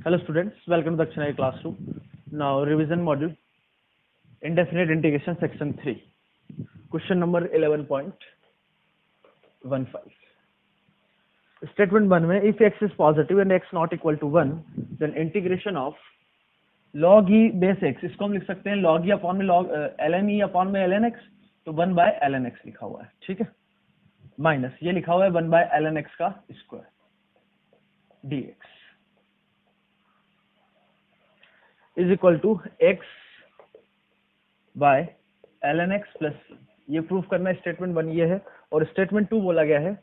Hello students, welcome to Dakshinari classroom. Now revision module, indefinite integration section 3. Question number 11.15. Statement 1 में if x is positive and x not equal to 1, then integration of log e base x, इसको हम लिख सकते हैं log e upon में log ln e upon में ln x, तो 1 by ln x लिखा हुआ है, ठीक है, माइनस ये लिखा हुआ है 1 by ln x का square dx is equal to x by ln x plus ये प्रूफ करना स्टेटमेंट 1 ये है। और स्टेटमेंट 2 बोला गया है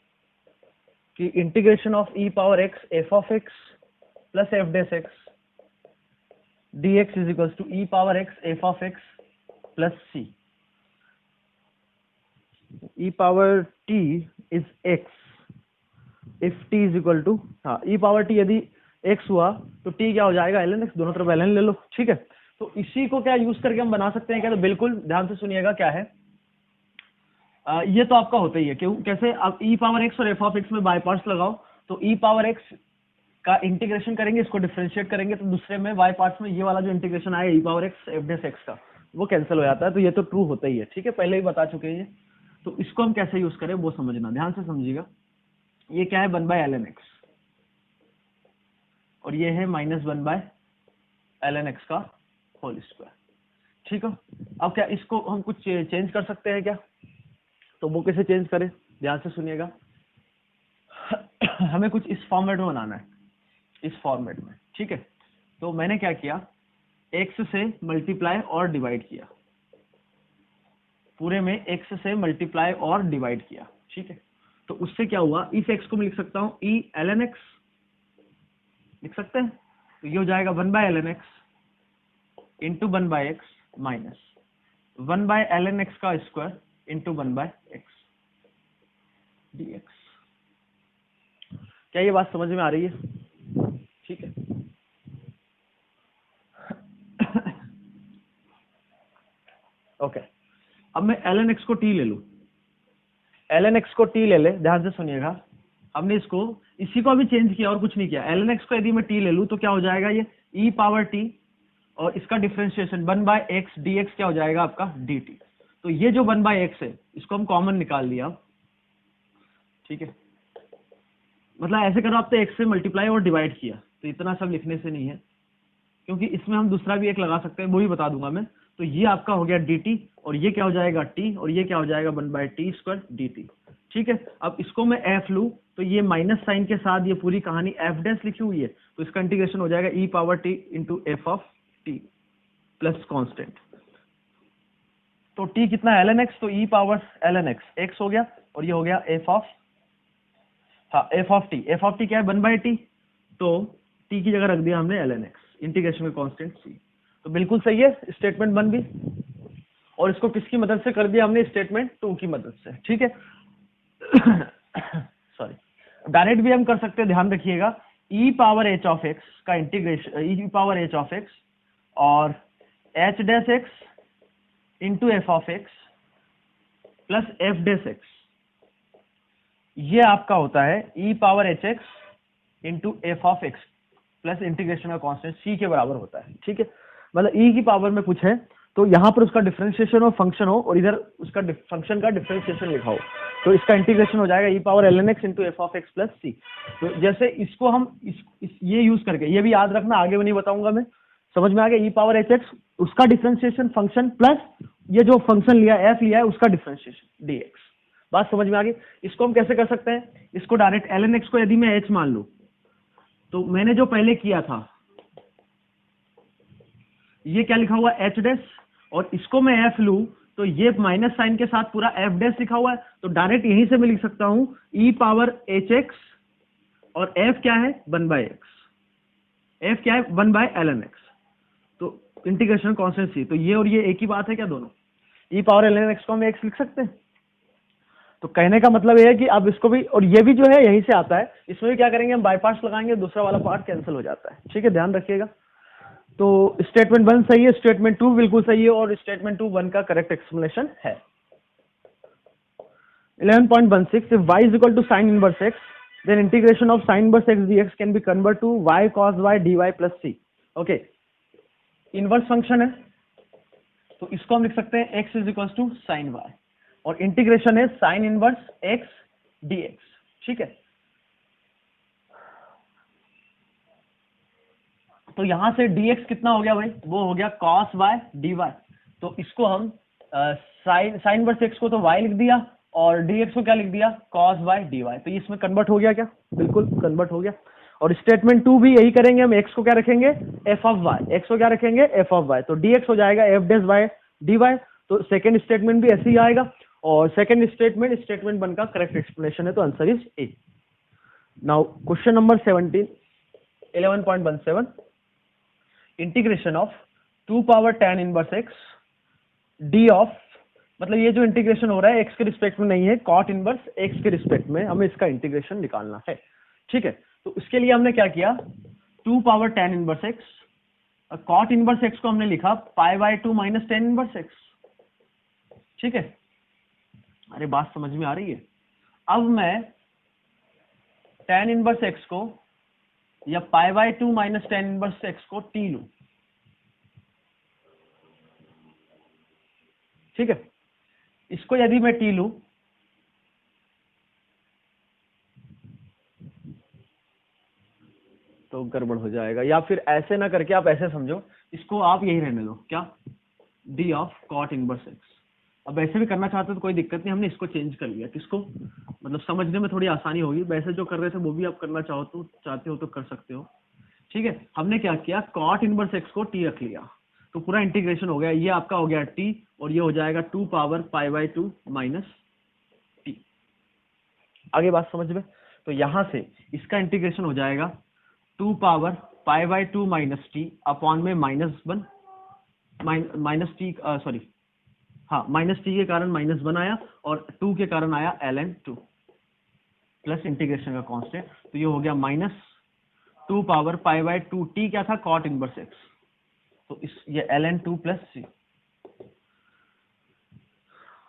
कि integration of e power x f of x plus f dash x dx is equal to e power x f of x plus c। e power t is x if t is equal to e power t यदि x हुआ तो t क्या हो जाएगा ln x, दोनों तरफ ln ले लो, ठीक है। तो इसी को क्या यूज करके हम बना सकते हैं क्या, तो बिल्कुल ध्यान से सुनिएगा क्या है। ये तो आपका होता ही है, क्यों कैसे आप e पावर x और f ऑफ x में बाय पार्ट्स लगाओ तो e पावर x का इंटीग्रेशन करेंगे, इसको डिफरेंशिएट करेंगे तो दूसरे में y पार्ट्स में ये वाला जो इंटीग्रेशन आया e power x f dash x का वो कैंसिल हो जाता है। तो ये तो ट्रू होता ही है, ठीक है, पहले ही बता चुके हैं। तो इसको हम कैसे यूज करें वो समझना, ध्यान से समझिएगा। ये क्या है 1 by ln x और ये है माइनस 1 by ln x का होल स्क्वायर, ठीक है। अब क्या इसको हम कुछ चेंज कर सकते हैं क्या, तो वो कैसे चेंज करें, ध्यान से सुनिएगा। हमें कुछ इस फॉर्मेट में बनाना है, इस फॉर्मेट में, ठीक है। तो मैंने क्या किया, x से मल्टीप्लाई और डिवाइड किया, पूरे में x से मल्टीप्लाई और डिवाइड किया, ठीक है। तो उससे क्या हुआ, इस x को मैं लिख सकता हूं e ln x लिख सकते हैं, तो ये हो जाएगा 1 by ln x into 1 by x minus 1 by ln x का square into 1 by x dx। क्या ये बात समझ में आ रही है, ठीक है। ओके, अब मैं ln x को t ले लूं, ln x को t ले ले, ध्यान से सुनिएगा। हमने इसको इसी को अभी चेंज किया और कुछ नहीं किया। ln x को यदि मैं t ले लूं तो क्या हो जाएगा, ये e पावर t और इसका डिफरेंशिएशन 1 by x dx क्या हो जाएगा आपका dt। तो ये जो 1 by x है इसको हम कॉमन निकाल लिया, ठीक है। मतलब ऐसे करो, आप तो x से मल्टीप्लाई और डिवाइड किया, तो इतना सब लिखने से नहीं है, क्योंकि इसमें हम दूसरा भी एक लगा सकते हैं, वो भी बता दूंगा मैं। तो ये आपका हो गया dt और ये क्या हो जाएगा t और ये क्या हो जाएगा 1 by t स्क्वायर dt, ठीक है। अब इसको मैं f लूं तो ये माइनस साइन के साथ ये पूरी कहानी f डैश लिखी हुई है, तो इसका इंटीग्रेशन हो जाएगा e power t into f of t plus constant. तो t कितना है ln x, तो e power ln x x हो गया और ये हो गया f of f of t क्या है 1 by t, तो t की जगह रख दिया हमने ln x, इंटीग्रेशन का कांस्टेंट c। तो बिल्कुल सही है स्टेटमेंट 1 भी, और इसको किसकी मदद से कर दिया हमने, स्टेटमेंट 2 की मदद से, ठीक है। सॉरी, डायरेक्ट भी हम कर सकते हैं, ध्यान रखिएगा। e power h of x का integration e power h of x और h dash x into f of x plus f dash x, ये आपका होता है e power h x into f of x plus integration का constant c के बराबर होता है, ठीक है। मतलब e की पावर में कुछ है तो यहाँ पर उसका डिफरेंशिएशन हो, फंक्शन हो, और इधर उसका फंक्शन का डिफरेंशिएशन लिखा हो, तो इसका इंटीग्रेशन हो जाएगा e power ln x into f of x plus c। तो जैसे इसको हम ये यूज करके, ये भी याद रखना, आगे भी नहीं बताऊंगा मैं, समझ में आ गया। e पावर h x उसका डिफरेंशिएशन फंक्शन प्लस ये जो फंक्शन लिया f लिया है उसका डिफरेंशिएशन dx, बात समझ में आ गई। इसको हम कैसे कर सकते हैं, इसको डायरेक्ट ln x को यदि मैं h मान लूं, तो मैंने जो पहले किया था ये क्या लिखा हुआ h डैश, और इसको मैं f लूं तो ये माइनस साइन के साथ पूरा f डैश लिखा हुआ है, तो डायरेक्ट यहीं से मैं लिख सकता हूं e पावर hx और f क्या है 1 by x, f क्या है 1 by ln x, तो इंटीग्रेशन कांस्टेंट c। तो ये और ये एक ही बात है क्या, दोनों e पावर ln x को हम x लिख सकते हैं। तो कहने का मतलब ये है कि अब इसको भी, और ये भी जो है यहीं से आता है, इसमें भी क्या करेंगे हम बाय पार्ट्स लगाएंगे, दूसरा वाला पार्ट कैंसिल हो जाता है, ठीक है, ध्यान रखिएगा। तो स्टेटमेंट 1 सही है, स्टेटमेंट 2 बिल्कुल सही है, और स्टेटमेंट 2 1 का करेक्ट एक्सप्लेनेशन है। 11.16 if y is equal to sin inverse x then integration of sine inverse x d x can be convert to y cos y d y plus c. Okay, inverse function है तो इसको हम लिख सकते हैं x is equal to sine y, और integration है sine inverse x dx। ठीक है, तो यहां से dx कितना हो गया भाई, वो हो गया cos y dy। तो इसको हम साइन इनवर्स x को तो y लिख दिया और dx को क्या लिख दिया, cos y dy। तो इसमें कन्वर्ट हो गया क्या, बिल्कुल कन्वर्ट हो गया। और स्टेटमेंट 2 भी यही करेंगे, हम x को क्या रखेंगे, f ऑफ y, x को क्या रखेंगे, f ऑफ y, तो dx हो जाएगा f डैश y dy। तो सेकंड स्टेटमेंट भी ऐसे ही आएगा, और सेकंड स्टेटमेंट स्टेटमेंट 1 का करेक्ट एक्सप्लेनेशन है, तो answer is a. Now question number 17, 11.17, integration of 2 power tan inverse x d of, मतलब ये जो इंटीग्रेशन हो रहा है x के रिस्पेक्ट में नहीं है, cot इनवर्स x के रिस्पेक्ट में हमें इसका इंटीग्रेशन निकालना है। ठीक है, तो इसके लिए हमने क्या किया, 2 power tan inverse x, cot inverse x को हमने लिखा π/2 माइनस tan इनवर्स x। ठीक है, अरे बात समझ में आ रही है। अब मैं tan इनवर्स x को या π/2 माइनस tan इनवर्स x को t लूं। ठीक है, इसको यदि मैं t लूं तो गड़बड़ हो जाएगा, या फिर ऐसे ना करके आप ऐसे समझो, इसको आप यही रहने दो, क्या, d of cot inverse x। अब ऐसे भी करना चाहते हो तो कोई दिक्कत नहीं, हमने इसको चेंज कर लिया, किसको, मतलब समझने में थोड़ी आसानी होगी, वैसे जो कर रहे थे वो भी आप करना चाहते हो तो कर सकते हो। ठीक है, हमने क्या किया, cot इनवर्स x को t रख लिया, तो पूरा इंटीग्रेशन हो गया, ये आपका हो गया t, और ये हो जाएगा 2 पावर π/2 माइनस t। आगे बात समझ में, तो यहां से इसका इंटीग्रेशन हो जाएगा 2 पावर π/2 माइनस टी अपॉन में -1 माइनस टी, सॉरी हाँ, माइनस टी के कारण -1 आया, और 2 के कारण आया ln2 प्लस इंटीग्रेशन का कांस्टेंट, तो ये हो गया -2 पावर π/2, t क्या था, cot इनवर्स x, तो इस ये ln2 प्लस सी।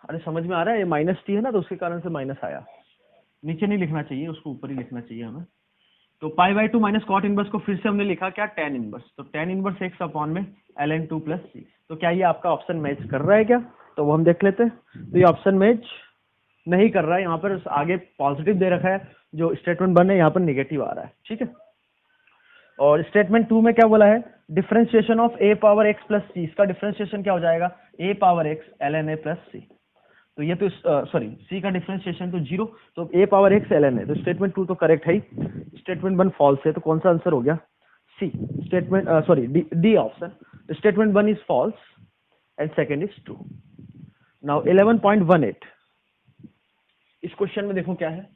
अरे समझ में आ रहा है, ये माइनस टी है ना, तो उसके कारण से माइनस आया, नीचे नहीं लिखना चाहिए, उसको ऊपर ही लिखना चाहिए हमें। तो π/2 माइनस कॉट इनवर्स को फिर से हमने लिखा क्या, tan इनवर्स, तो tan इनवर्स x अपॉन में ln2 प्लस सी। तो क्या ये आपका ऑप्शन मैच कर रहा है क्या, तो वो हम देख लेते हैं। तो ये ऑप्शन मैच नहीं कर रहा है, यहाँ पर आगे पॉजिटिव दे रखा है, जो स्टेटमेंट 1 है यहाँ पर नेगेटिव आ रहा है। ठीक है, और स्टेटमेंट 2 में क्या बोला है, differentiation of a power x plus C, इसका डिफरेंशिएशन क्या हो जाएगा, a power x ln a plus सी। तो ये तो सॉरी c का डिफरेंशिएशन तो 0, तो a पावर x ln है, तो स्टेटमेंट 2 तो करेक्ट है ही, स्टेटमेंट 1 फॉल्स है, तो कौन सा आंसर हो गया, C, statement sorry D option, statement 1 is false and second is true. Now 11.18, इस क्वेश्चन में देखो क्या है,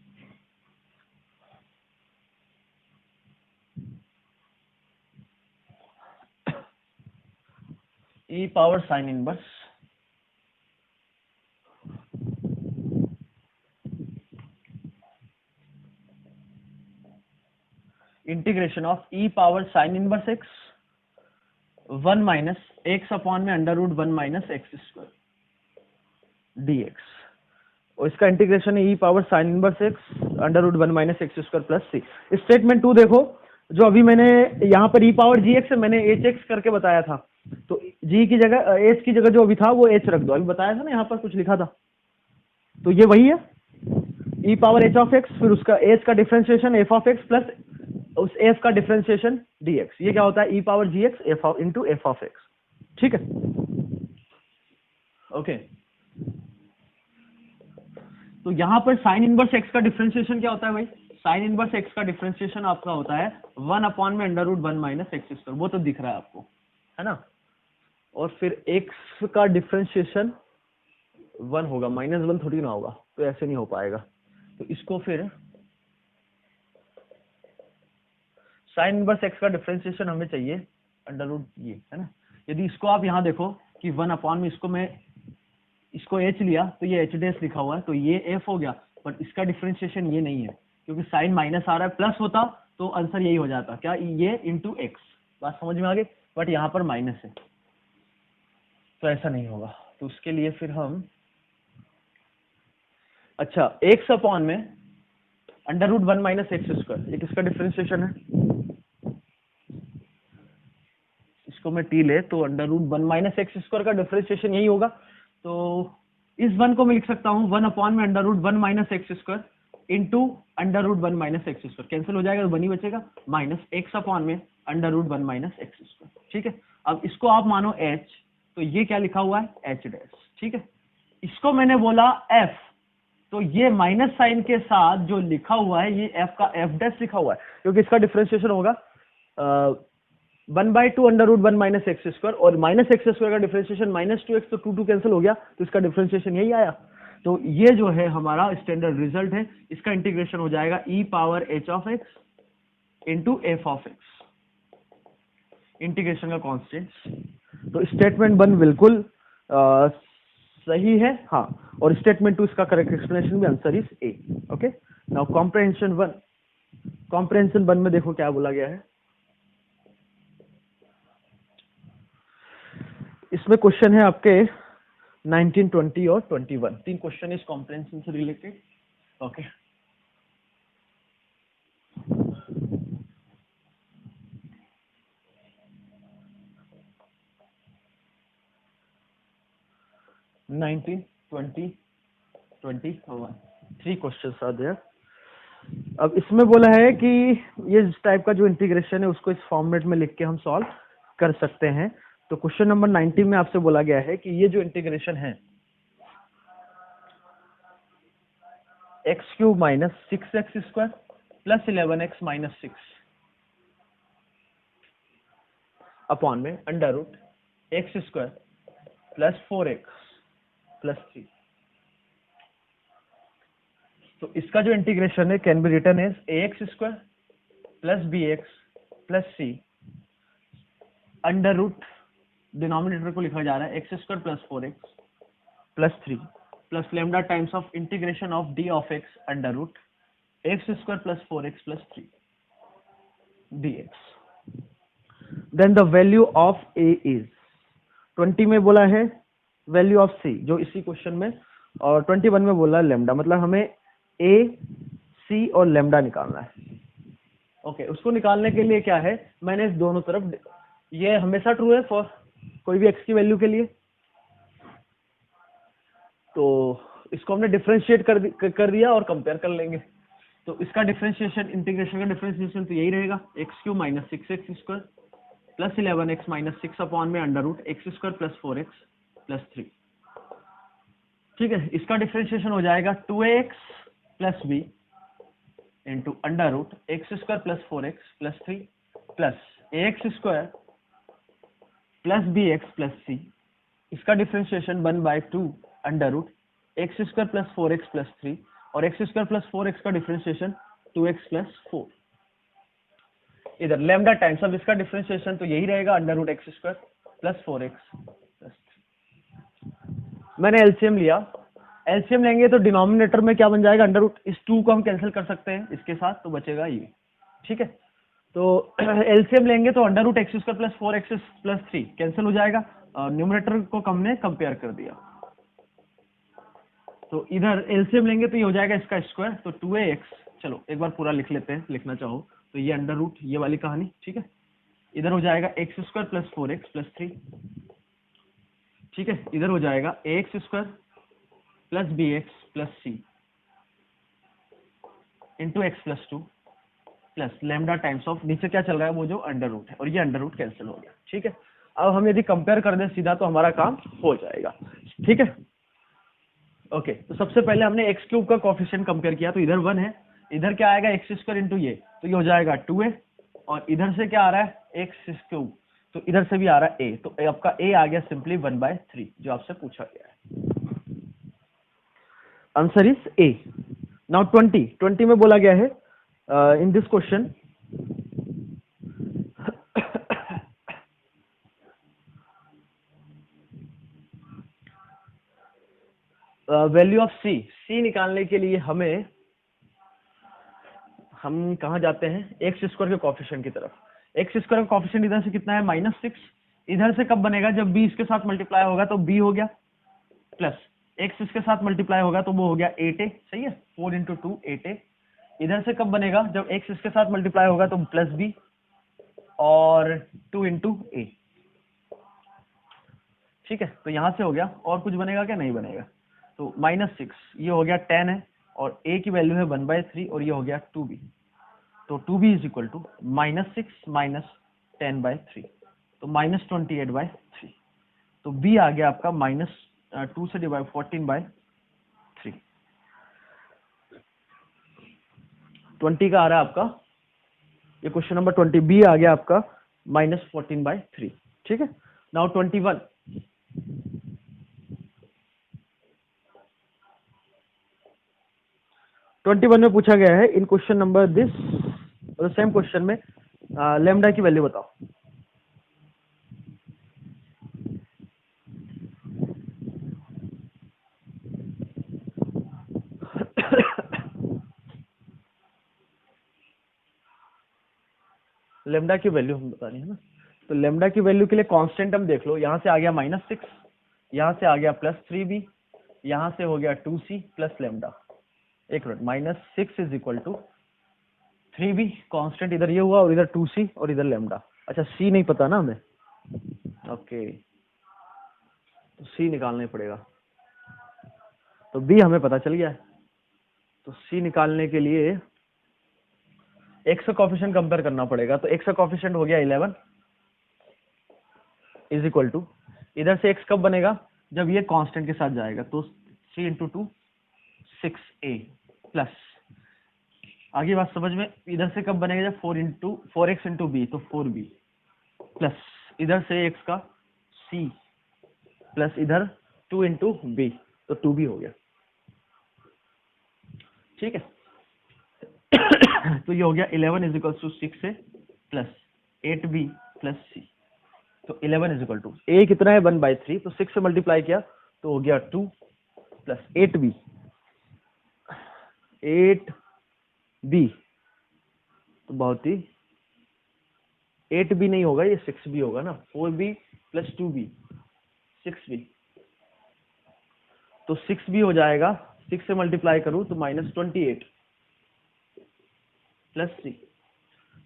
e power sine inverse integration of e power sine inverse x 1 minus x upon में √1 माइनस x स्क्वायर dx, और इसका integration है e power sine inverse x √1 minus x square plus C. Statement 2 देखो, जो अभी मैंने यहाँ पर e पावर gx है, मैंने hx करके बताया था, तो g की जगह h की जगह जो अभी था वो h रख दो, अभी बताया था ना, यहाँ पर कुछ लिखा था, तो ये वही है e power h of x, फिर उसका h का differentiation f of x plus उस f का डिफरेंशिएशन dx, ये क्या होता है, e power gx into f of x। ठीक है, ओके, तो यहां पर साइन इनवर्स x का डिफरेंशिएशन क्या होता है भाई, साइन इनवर्स x का डिफरेंशिएशन आपका होता है 1 अपॉन में √1 माइनस x स्क्वायर, वो तो दिख रहा है आपको, है ना, और फिर x का डिफरेंशिएशन 1 होगा, -1 थोड़ी ना होगा, तो ऐसे नहीं हो पाएगा, तो इसको फिर साइन इनवर्स x का डिफरेंशिएशन हमें चाहिए √ ये, है ना, यदि इसको आप यहाँ देखो कि 1 अपॉन में इसको h लिया, तो ये h डैश लिखा हुआ है, तो ये f हो गया, बट इसका डिफरेंशिएशन ये नहीं है, क्योंकि साइन माइनस आ रहा है, प्लस होता तो आंसर यही हो जाता, क्या, ये इंटू x, बात समझ में आ गई, बट यहाँ पर माइनस है, तो ऐसा नहीं होगा, तो उसके लिए फिर हम, अच्छा, x अपॉन में under root 1 minus x square, ये किसका डिफरेंशिएशन है? इसको मैं टी ले तो under root 1 minus x square का डिफरेंशिएशन यही होगा। तो इस 1 को मैं लिख सकता हूँ 1 अपॉन में under root 1 minus x square into under root 1 minus x square, cancel हो जाएगा तो 1 ही बचेगा, माइनस एक्स अपॉन में under root 1 minus x square. ठीक है, अब इसको आप मानो एच, तो ये क्या लिखा हुआ है? H dash. ठीक है, इसको मैंने बोला एफ, तो ये माइनस साइन के साथ जो लिखा हुआ है ये एफ का एफ डैश लिखा हुआ है, क्योंकि इसका डिफरेंशिएशन होगा 1/2 under root 1 minus x square, और माइनस एक्स स्क्वायर का डिफरेंशिएशन -2x, तो 2 कैंसिल हो गया, तो इसका डिफरेंशिएशन यही आया। तो ये जो है हमारा स्टैंडर्ड रिजल्ट है, इसका इंटीग्रेशन हो जाएगा e power h of x into F of x, integration का कॉन्स्टेंट। तो स्टेटमेंट 1 बिल्कुल सही है, हाँ, और स्टेटमेंट 2 इसका करेक्ट एक्सप्लेनेशन भी, answer is a. Okay, now comprehension 1, comprehension 1 में देखो क्या बोला गया है। इसमें क्वेश्चन है आपके 19, 20 और 21, 3 क्वेश्चन इस कॉम्प्रहेंशन से related. Okay, nineteen 20, 21, 3 question are there. अब इसमें बोला है कि ये इस टाइप का जो इंटीग्रेशन है उसको इस फॉर्मेट में लिख के हम सॉल्व कर सकते हैं। तो क्वेश्चन नंबर 19 में आपसे बोला गया है कि ये जो इंटीग्रेशन है x³ minus 6x square plus 11x minus 6 upon में under root x square plus 4x plus 3, तो इसका जो इंटीग्रेशन है can be written as ax square plus bx plus c under root, denominator को लिखा जा रहा है x square plus 4x plus 3 plus lambda times of integration of d of x under root x square plus 4x plus 3 dx। Then the value of a is 20 में बोला है value of c, जो इसी question में, और 21 में बोला है लेमडा, मतलब हमें a, c और लेमडा निकालना है। ओके, उसको निकालने के लिए क्या है, मैंने इस दोनों तरफ, ये हमेशा ट्रू है फॉर कोई भी x की वैल्यू के लिए, तो इसको हमने डिफरेंशिएट कर दिया और कंपेयर कर लेंगे। तो इसका डिफरेंशिएशन, इंटीग्रेशन का डिफरेंशिएशन तो यही रहेगा, x³ minus 6x square plus 11x minus 6 upon में under root x square plus 4x plus 3। ठीक है, इसका डिफरेंशिएशन हो जाएगा 2ax plus b into under root x square plus 4x plus 3 plus ax square plus bx plus c, इसका differentiation 1/2 under root x square plus 4x plus 3, और x square plus 4x का differentiation 2x plus 4, इधर lambda times, अब इसका differentiation तो यही रहेगा under root x square plus 4x plus 3। मैंने एलसीएम लिया, एलसीएम लेंगे तो डिनोमिनेटर में क्या बन जाएगा, अंडर रूट, इस 2 को हम कैंसिल कर सकते हैं इसके साथ, तो बचेगा ये। ठीक है, तो एलसीएम लेंगे तो under root x square plus 4x plus 3 cancel हो जाएगा, न्यूमरेटर को हमने कंपेयर कर दिया, तो इधर एलसीएम लेंगे तो ये हो जाएगा इसका स्क्वायर, तो 2ax, चलो एक बार पूरा लिख लेते हैं, लिखना चाहो तो ये अंडर रूट, ये वाली कहानी। ठीक है, इधर हो जाएगा x square plus 4x plus 3, ठीक है, इधर हो जाएगा ax square plus bx plus c into x plus 2 plus lambda times of, नीचे क्या चल रहा है वो जो अंडर रूट है, और ये अंडर रूट कैंसिल हो गया। ठीक है, अब हम यदि कंपेयर कर दें सीधा तो हमारा काम हो जाएगा। ठीक है, ओके, तो सबसे पहले हमने x³ का कोफिशिएंट कंपेयर किया, तो इधर 1 है, इधर क्या आएगा एक्स स्क्वायर इंटू ये, तो ये हो जाएगा 2a, और इधर से क्या आ रहा है x³, तो इधर से भी आ रहा है a, तो आपका a आ गया सिंपली 1/3, जो आपसे पूछा गया है। Answer is a। नाउ 20 में बोला गया है in this question, value of c निकालने के लिए हम कहाँ जाते हैं, एक्स स्क्वायर के कोफिशिएंट की तरफ। एक्स स्क्वायर का कोफिशिएंट इधर से कितना है, -6, इधर से कब बनेगा, जब b इसके साथ मल्टीप्लाई होगा तो b हो गया, प्लस x इसके साथ मल्टीप्लाई होगा तो वो हो गया 8a, सही है, 4 × 2 8a इधर से कब बनेगा, जब x इसके साथ मल्टीप्लाई होगा तो प्लस बी और 2 इंटू ए। ठीक है, तो यहां से हो गया, और कुछ बनेगा क्या, नहीं बनेगा। तो -6 ये हो गया 10 है, और a की वैल्यू है 1/3 और ये हो गया 2b। तो 2b is equal to -6 minus 10/3, तो -28/3। तो b आ गया आपका -2 से डिवाइड 14/3। 20 का आ रहा है आपका, ये क्वेश्चन नंबर 20 बी आ गया आपका -14/3। ठीक है, नाउ 21। 21 में पूछा गया है in question number this, same question में लेमडा की वैल्यू बताओ। लेमडा की वैल्यू हम बता रहे हैं ना, तो लेमडा की वैल्यू के लिए कांस्टेंट हम देख लो, यहां से आ गया -6, यहां से आ गया +3b, यहां से हो गया 2c प्लस लेमडा। एक minute, -6 is equal to 3b, constant इधर ये हुआ और इधर 2c और इधर लेमडा। अच्छा c नहीं पता ना हमें, ओके, तो c निकालना ही पड़ेगा। तो b हमें पता चल गया है, तो c निकालने के लिए x का कोफिशिएंट कंपेयर करना पड़ेगा। तो x का कोफिशिएंट हो गया 11 इज इक्वल टू, इधर से x कब बनेगा, जब ये कांस्टेंट के साथ जाएगा, तो 3 इंटू 2 6a प्लस, आगे बात समझ में, इधर से कब बनेगा, जब 4x इंटू बी, तो 4b प्लस इधर से x का c प्लस इधर 2 इंटू बी, तो 2b हो गया। ठीक है, तो ये हो गया 11 is equal to 6a plus 8b plus c। तो 11 इज इक्वल टू, a कितना है 1/3, तो 6 से मल्टीप्लाई किया तो हो गया 2 प्लस 8b, तो बहुत ही 8b नहीं होगा, ये 6b होगा ना, 4b प्लस 2b 6b, तो 6b हो जाएगा, 6 से मल्टीप्लाई करूं तो -28 प्लस c,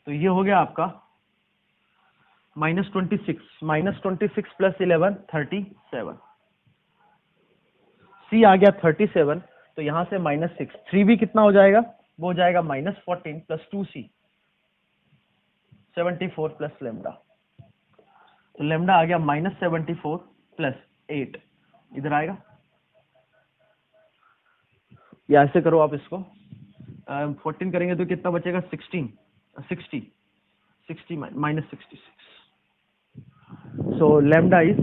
तो ये हो गया आपका -26 प्लस 11 37, c आ गया 37, तो यहां से -6, 3b कितना हो जाएगा, वो हो जाएगा -14 प्लस 2c 74 प्लस लेमडा, तो लेमडा आ गया -74 प्लस 8, इधर आएगा, या ऐसे करो आप इसको, 14 करेंगे तो कितना बचेगा, 60 -66, so lambda is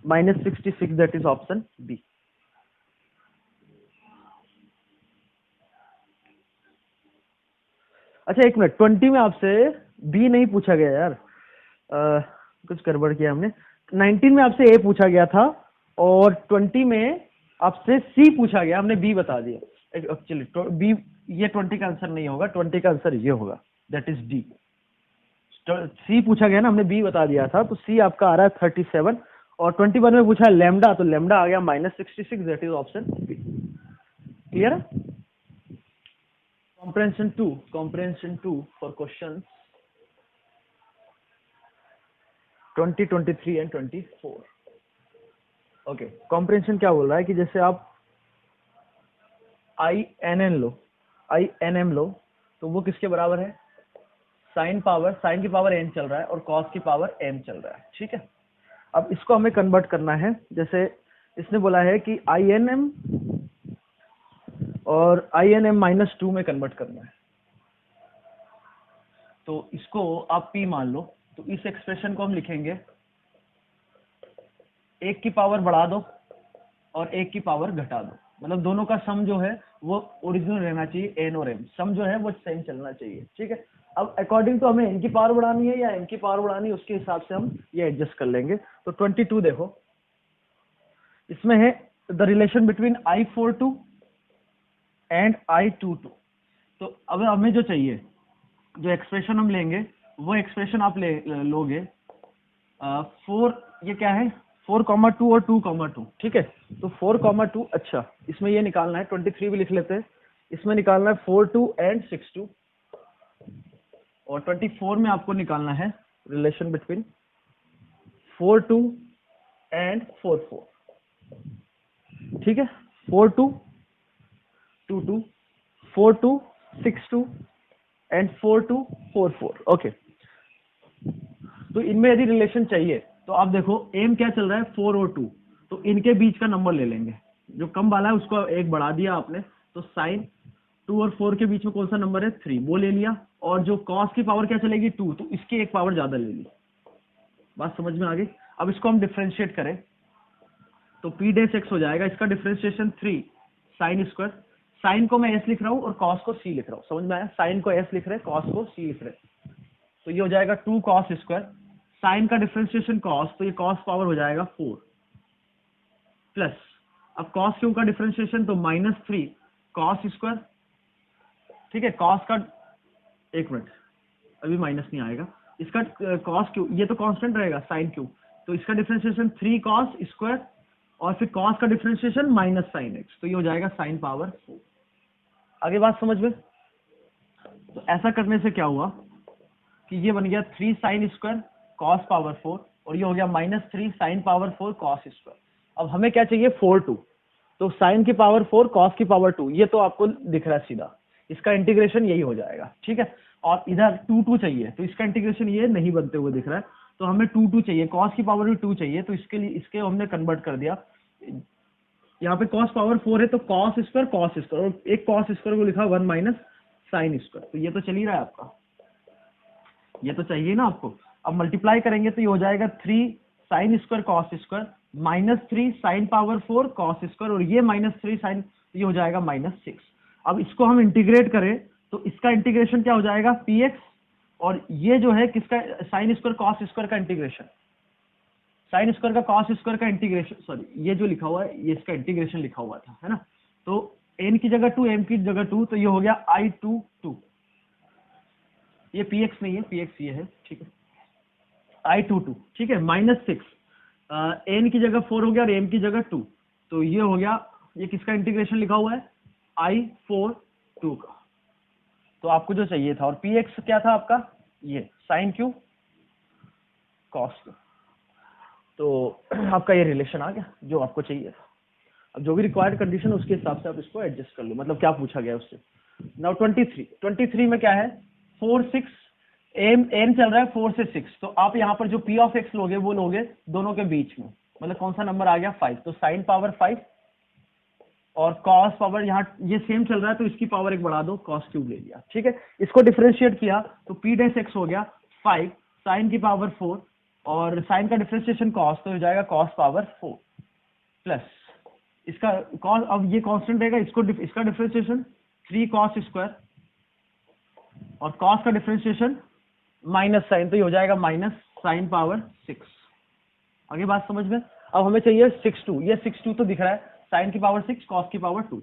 -66, that is option B। अच्छा एक मिनट, 20 में आपसे B नहीं पूछा गया यार, कुछ गड़बड़ किया हमने। 19 में आपसे A पूछा गया था और 20 में आपसे C पूछा गया, हमने B बता दिया। एक्चुअली B, ये 20 का आंसर नहीं होगा, 20 का आंसर ये होगा, दैट इज D। C पूछा गया ना, हमने B बता दिया था, तो C आपका आ रहा है 37, और 21 में पूछा है लेमडा, तो लेमडा आ गया -66, that is option B. Clear है? Comprehension 2 for question 20, 23 and 24। Okay, comprehension क्या बोल रहा है कि जैसे आप INN लो, तो वो किसके बराबर है, साइन की पावर n चल रहा है और कॉस की पावर m चल रहा है। ठीक है, अब इसको हमें कन्वर्ट करना है, जैसे इसने बोला है कि INM और INM -2 में कन्वर्ट करना है, तो इसको आप P मान लो, तो इस एक्सप्रेशन को हम लिखेंगे 1 की पावर बढ़ा दो और 1 की पावर घटा दो, मतलब दोनों का सम जो है वो ओरिजिनल रहना चाहिए, n और m सम जो है वो सेम चलना चाहिए। ठीक है, अब अकॉर्डिंग तो हमें n की पावर बढ़ानी है या m की पावर बढ़ानी है, उसके हिसाब से हम ये एडजस्ट कर लेंगे। तो 22 देखो, इसमें है the relation between I42 and I22, तो अब हमें जो चाहिए, जो एक्सप्रेशन हम लेंगे वो एक्सप्रेशन आप लोगे 4, ये क्या है 4,2 और 2,2। ठीक है, तो 4,2, अच्छा इसमें ये निकालना है, 23 भी लिख लेते हैं, इसमें निकालना है 4-2 एंड 6-2, और 24 में आपको निकालना है रिलेशन बिटवीन 4-2 एंड 4-4। ठीक है, 4-2 2-2, 4-2 6-2 एंड 4-2 4-4। ओके, तो इनमें यदि रिलेशन चाहिए तो आप देखो एम क्या चल रहा है 4 और 2, तो इनके बीच का नंबर ले लेंगे, जो कम वाला है उसको एक बढ़ा दिया आपने, तो साइन 2 और 4 के बीच में कौन सा नंबर है 3, वो ले लिया, और जो कॉस की पावर क्या चलेगी 2, तो इसकी एक पावर ज्यादा ले ली। बात समझ में आ गई? अब इसको हम डिफ्रेंशिएट करें तो पी डैश एक्स हो जाएगा, इसका डिफ्रेंशिएशन 3 साइन स्क्वायर, साइन को मैं एस लिख रहा हूँ और कॉस को सी लिख रहा हूँ, समझ में आया? साइन को एस लिख रहे हैं, कॉस को सी लिख रहे हैं, तो ये हो जाएगा 2 कॉस स्क्वायर, साइन का डिफरेंशिएशन कॉस, तो ये कॉस पावर हो जाएगा 4 प्लस, अब कॉस क्यू का डिफरेंशिएशन तो -3 कॉस स्क्वायर। ठीक है, कॉस का, एक मिनट अभी माइनस नहीं आएगा, इसका कॉस क्यू, ये तो कांस्टेंट रहेगा साइन क्यू, तो इसका डिफरेंशिएशन 3 कॉस स्क्वायर, और फिर कॉस का डिफरेंशिएशन माइनस साइन एक्स, तो ये हो जाएगा साइन पावर 4। आगे बात समझ में? तो ऐसा करने से क्या हुआ कि ये बन गया 3 साइन स्क्वायर कॉस पावर 4, और ये हो गया -3 साइन पावर 4 कॉस स्क्वायर। अब हमें क्या चाहिए 4-2, तो साइन की पावर 4 कॉस की पावर 2, ये तो आपको दिख रहा है सीधा, इसका इंटीग्रेशन यही हो जाएगा। ठीक है, और इधर 2-2 चाहिए, तो इसका इंटीग्रेशन ये नहीं बनते हुए दिख रहा है, तो हमें 2-2 चाहिए, कॉस की पावर भी 2 चाहिए, तो इसके लिए इसके हमने कन्वर्ट कर दिया, यहाँ पे कॉस पावर 4 है तो कॉस स्क्वायर, और एक कॉस स्क्वायर को लिखा 1 माइनस साइन स्क्वायर, तो ये तो चल ही रहा है आपका, ये तो चाहिए ना आपको। अब मल्टीप्लाई करेंगे तो ये हो जाएगा 3 sine square cos square -3 sine power 4 cos square, और ये -3 साइन, ये हो जाएगा -6। अब इसको हम इंटीग्रेट करें तो इसका इंटीग्रेशन क्या हो जाएगा px, और ये जो है किसका, साइन स्क्वायर कॉस स्क्वायर का इंटीग्रेशन, साइन स्क्वायर का कॉस स्क्वायर का इंटीग्रेशन, सॉरी ये जो लिखा हुआ है ये इसका इंटीग्रेशन लिखा हुआ था, है ना, तो n की जगह 2 m की जगह 2, तो ये हो गया I22, ये px नहीं है, px ये है, ठीक है, I22, ठीक है, -6 n की जगह 4 हो गया और m की जगह 2, तो ये हो गया, ये किसका इंटीग्रेशन लिखा हुआ है I42 का, तो आपको जो चाहिए था, और px क्या था आपका, ये साइन क्यू कॉस क्यू, तो आपका ये रिलेशन आ गया जो आपको चाहिए था। अब जो भी रिक्वायर्ड कंडीशन है उसके हिसाब से आप इसको एडजस्ट कर लो, मतलब क्या पूछा गया उससे। नाउ 23 में क्या है 4 6 एम चल रहा है 4 से 6, तो आप यहाँ पर जो p ऑफ x लोगे वो लोगे दोनों के बीच में, मतलब कौन सा नंबर आ गया 5, तो साइन पावर 5 और कॉस पावर, यहाँ ये सेम चल रहा है तो इसकी पावर एक बढ़ा दो, कॉस क्यूब ले लिया। ठीक है, इसको डिफरेंशिएट किया तो p डैश x हो गया 5 साइन की पावर 4, और साइन का डिफरेंशिएशन कॉस, तो हो जाएगा कॉस पावर 4 प्लस इसका कॉस, अब ये कांस्टेंट रहेगा, इसका डिफरेंशिएशन 3 कॉस स्क्वायर, और कॉस का डिफरेंशिएशन माइनस साइन, तो ये हो जाएगा माइनस साइन पावर 6। आगे बात समझ में? अब हमें चाहिए 6-2, ये 6-2 तो दिख रहा है, साइन की पावर 6 कॉस की पावर 2,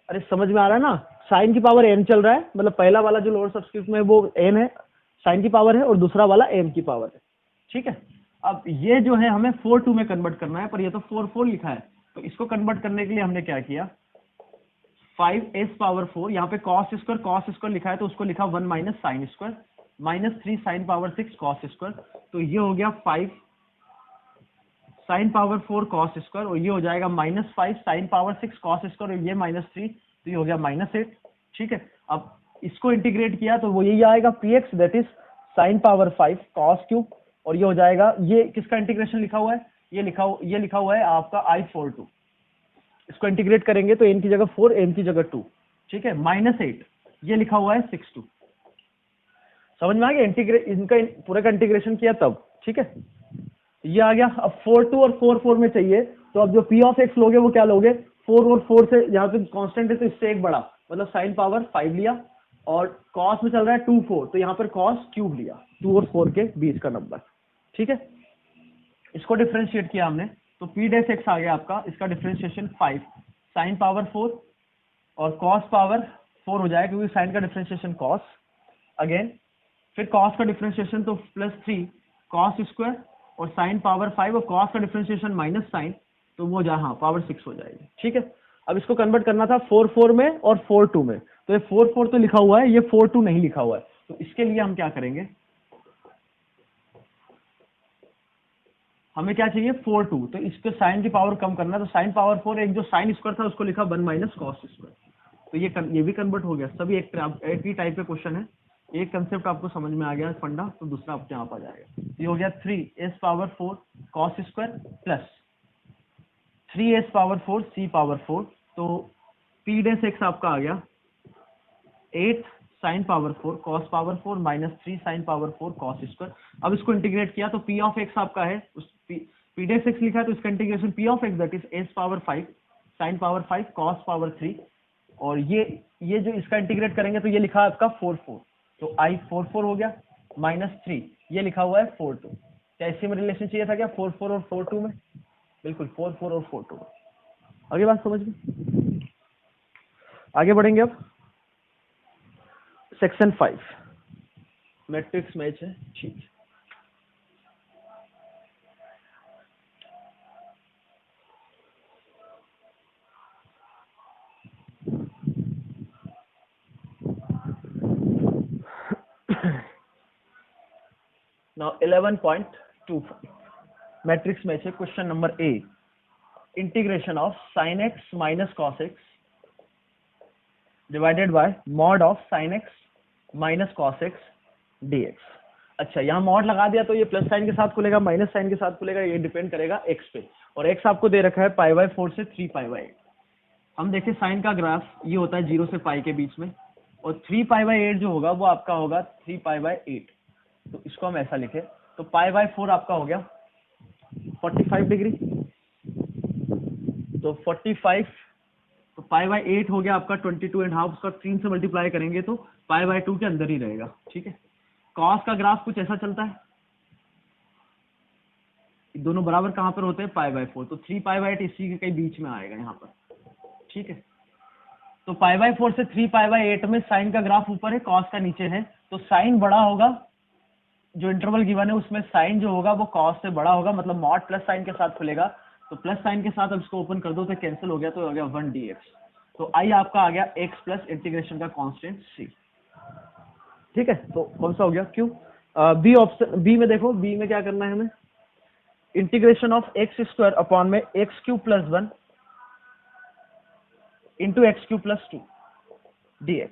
अरे समझ में आ रहा है ना, साइन की पावर n चल रहा है, मतलब पहला वाला जो लोअर सबस्क्रिप्ट में वो n है, साइन की पावर है, और दूसरा वाला m की पावर है। ठीक है, अब ये जो है हमें 4-2 में कन्वर्ट करना है, पर ये तो 4-4 लिखा है, तो इसको कन्वर्ट करने के लिए हमने क्या किया 5s पावर 4, यहाँ पे कॉस स्क्वायर लिखा है तो उसको लिखा 1 minus sine square, -3 sine power 6 cos square, तो ये हो गया 5 साइन पावर 4 कॉस स्क्वायर, और ये हो जाएगा -5 साइन पावर 6 कॉस स्क्वायर, और ये -3, तो ये हो गया -8। ठीक है, अब इसको इंटीग्रेट किया तो वो यही आएगा px that is sine power 5 cos cube, और ये हो जाएगा, ये किसका इंटीग्रेशन लिखा हुआ है, ये लिखा हुआ है आपका I42, इसको इंटीग्रेट करेंगे तो n की जगह 4 m की जगह 2, ठीक है, -8, ये लिखा हुआ है 6-2, समझ में आ गया? इंटीग्रेट इनका पूरा का इंटीग्रेशन किया तब, ठीक है, ये आ गया। अब 4-2 और 4-4 में चाहिए, तो अब जो p ऑफ x लोगे वो क्या लोगे, 4 और 4 से, यहाँ पे कांस्टेंट है तो इससे एक बड़ा, मतलब साइन पावर 5 लिया, और कॉस में चल रहा है 2-4, तो यहाँ पर कॉस क्यूब लिया, 2 और 4 के बीच का नंबर। ठीक है, इसको डिफरेंशिएट किया हमने, तो p डैश x आ गया आपका, इसका डिफरेंशिएशन 5 साइन पावर 4 और कॉस पावर 4 हो जाएगा, क्योंकि साइन का डिफरेंशिएशन कॉस, अगेन फिर कॉस का डिफरेंशिएशन तो +3 कॉस स्क्वायर, और साइन पावर 5, और कॉस का डिफरेंशिएशन माइनस साइन, तो वो जहाँ पावर 6 हो जाएगी। ठीक है, अब इसको कन्वर्ट करना था 4 में और 4 में, तो ये 4 तो लिखा हुआ है, ये 4 नहीं लिखा हुआ है, तो इसके लिए हम क्या करेंगे, हमें क्या चाहिए 4 तो इसके साइन की पावर कम करना है, तो साइन पावर 4, एक जो साइन स्क्वायर था उसको लिखा 1 माइनस कॉस स्क्वायर, तो ये भी कन्वर्ट हो गया। सभी एक ही टाइप के क्वेश्चन है, एक कंसेप्ट आपको समझ में आ गया फंडा, तो दूसरा अपने आप आ जाएगा। ये हो गया 3s⁴ cos square plus 3s⁴ c⁴, तो p' आपका आ गया 8 sine power 4 cos power 4 minus 3 sine power 4 cos square. अब इसको इंटीग्रेट किया तो p ऑफ x आपका है, उस p' लिखा है तो इसका integration p of x that is s⁴ sine power 5 cos power 3, और ये जो इसका इंटीग्रेट करेंगे तो ये लिखा है आपका 4 तो i 4 हो गया माइनस 3, ये लिखा हुआ है 4 क्या इसी में रिलेशन चाहिए था क्या 4 और 4 में, बिल्कुल 4 और 4 में। आगे बात समझ में, आगे बढ़ेंगे अब सेक्शन 5 मैट्रिक्स मैच है, ठीक है। Now 11.25 मैट्रिक्स मैच है। Question number A, integration of sine x minus cos x divided bye mod of sine x minus cos x dx। अच्छा, यहाँ मॉड लगा दिया तो ये प्लस साइन के साथ खुलेगा, माइनस साइन के साथ खुलेगा, ये डिपेंड करेगा x पे, और x आपको दे रखा है π/4 से 3π/8। हम देखें साइन का ग्राफ ये होता है 0 से पाई के बीच में, और 3π/8 जो होगा वो आपका होगा 3π/8, तो इसको हम ऐसा लिखे, तो π/4 आपका हो गया 45 डिग्री, तो 45, तो π/8 हो गया आपका 22.5, उसका 3 से मल्टीप्लाई करेंगे तो π/2 के अंदर ही रहेगा, ठीक है। कॉस का ग्राफ कुछ ऐसा चलता है, दोनों बराबर कहां पर होते हैं π/4, तो 3π/8 इसी के कहीं बीच में आएगा यहाँ पर, ठीक है। तो π/4 से 3π/8 में साइन का ग्राफ ऊपर है, कॉस का नीचे है, तो साइन बड़ा होगा, जो इंटरवल गिवन है उसमें साइन जो होगा वो कॉस से बड़ा होगा, मतलब मॉड प्लस साइन के साथ खुलेगा, तो प्लस साइन के साथ अब इसको ओपन कर दो तो कैंसिल हो गया, तो हो गया 1 dx, तो आई आपका आ गया x प्लस इंटीग्रेशन का कांस्टेंट c, ठीक है। तो कौन सा हो गया क्यू, बी ऑप्शन, बी में देखो, बी में क्या करना है हमें, इंटीग्रेशन ऑफ x² अपॉन में x³ plus 1 into x³ plus 2 dx,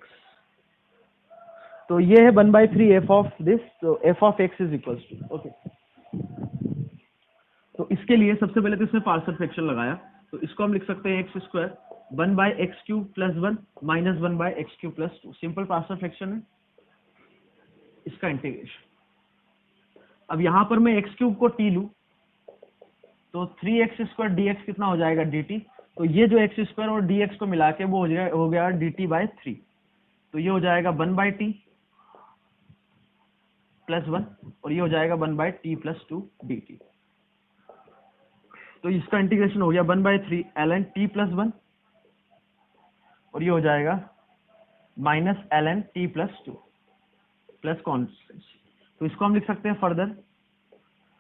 तो ये है 1/3 f ऑफ दिस, तो f of x is equal to, okay. तो इसके लिए सबसे पहले तो इसमें पार्शियल फ्रैक्शन लगाया, तो इसको हम लिख सकते हैं x² 1/x³ plus 1 minus 1/x³ plus 2, simple partial fraction है, इसका इंटीग्रेशन। अब यहां पर मैं x³ को t लूं, तो 3x² dx कितना हो जाएगा dt, तो ये जो x² और dx को मिला के वो हो गया dt/3, तो ये हो जाएगा 1/t प्लस 1, और ये हो जाएगा 1/t प्लस 2 dt, तो इसका इंटीग्रेशन हो गया 1/3 ln t प्लस 1, और ये हो जाएगा minus ln t plus 2 plus constant, तो इसको हम लिख सकते हैं further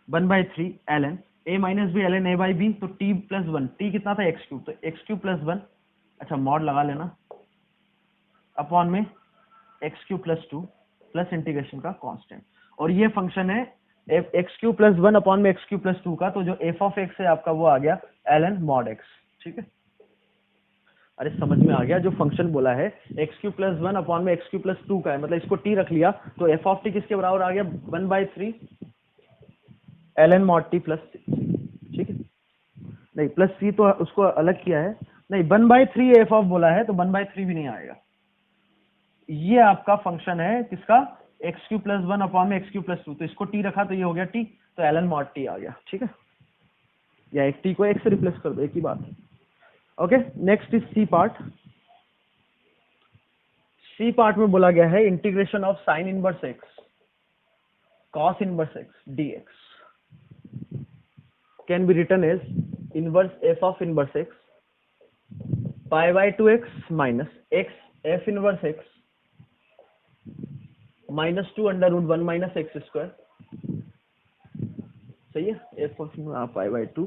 1/3 ln a minus b ln a/b, तो t प्लस 1, t कितना था x³, तो x³ प्लस 1, अच्छा मॉड लगा लेना, अपॉन में x³ प्लस 2 प्लस इंटीग्रेशन का कांस्टेंट, और ये फंक्शन है x³ प्लस 1 अपॉन में x³ प्लस 2 का, तो जो f ऑफ x है आपका वो आ गया ln mod x, ठीक है। अरे समझ में आ गया, जो फंक्शन बोला है x³ प्लस 1 अपॉन में x³ प्लस 2 का है, मतलब इसको t रख लिया, तो f ऑफ t किसके बराबर आ गया 1/3 ln mod t प्लस 6, ठीक है। नहीं प्लस c तो उसको अलग किया है, नहीं 1/3 f ऑफ बोला है, तो 1/3 भी नहीं आएगा, ये आपका फंक्शन है किसका x³ प्लस 1 अपॉन में x³ प्लस 2, तो इसको t रखा तो ये हो गया t, तो ln mod t आ गया, ठीक है, या एक t को x से रिप्लेस कर दो, एक ही बात है, okay. Next is c part, c part में बोला गया है integration of sine inverse x cos inverse x dx can be written as inverse f of inverse x π/2x minus x f inverse x minus 2√1 minus x², सही है, f of π/2,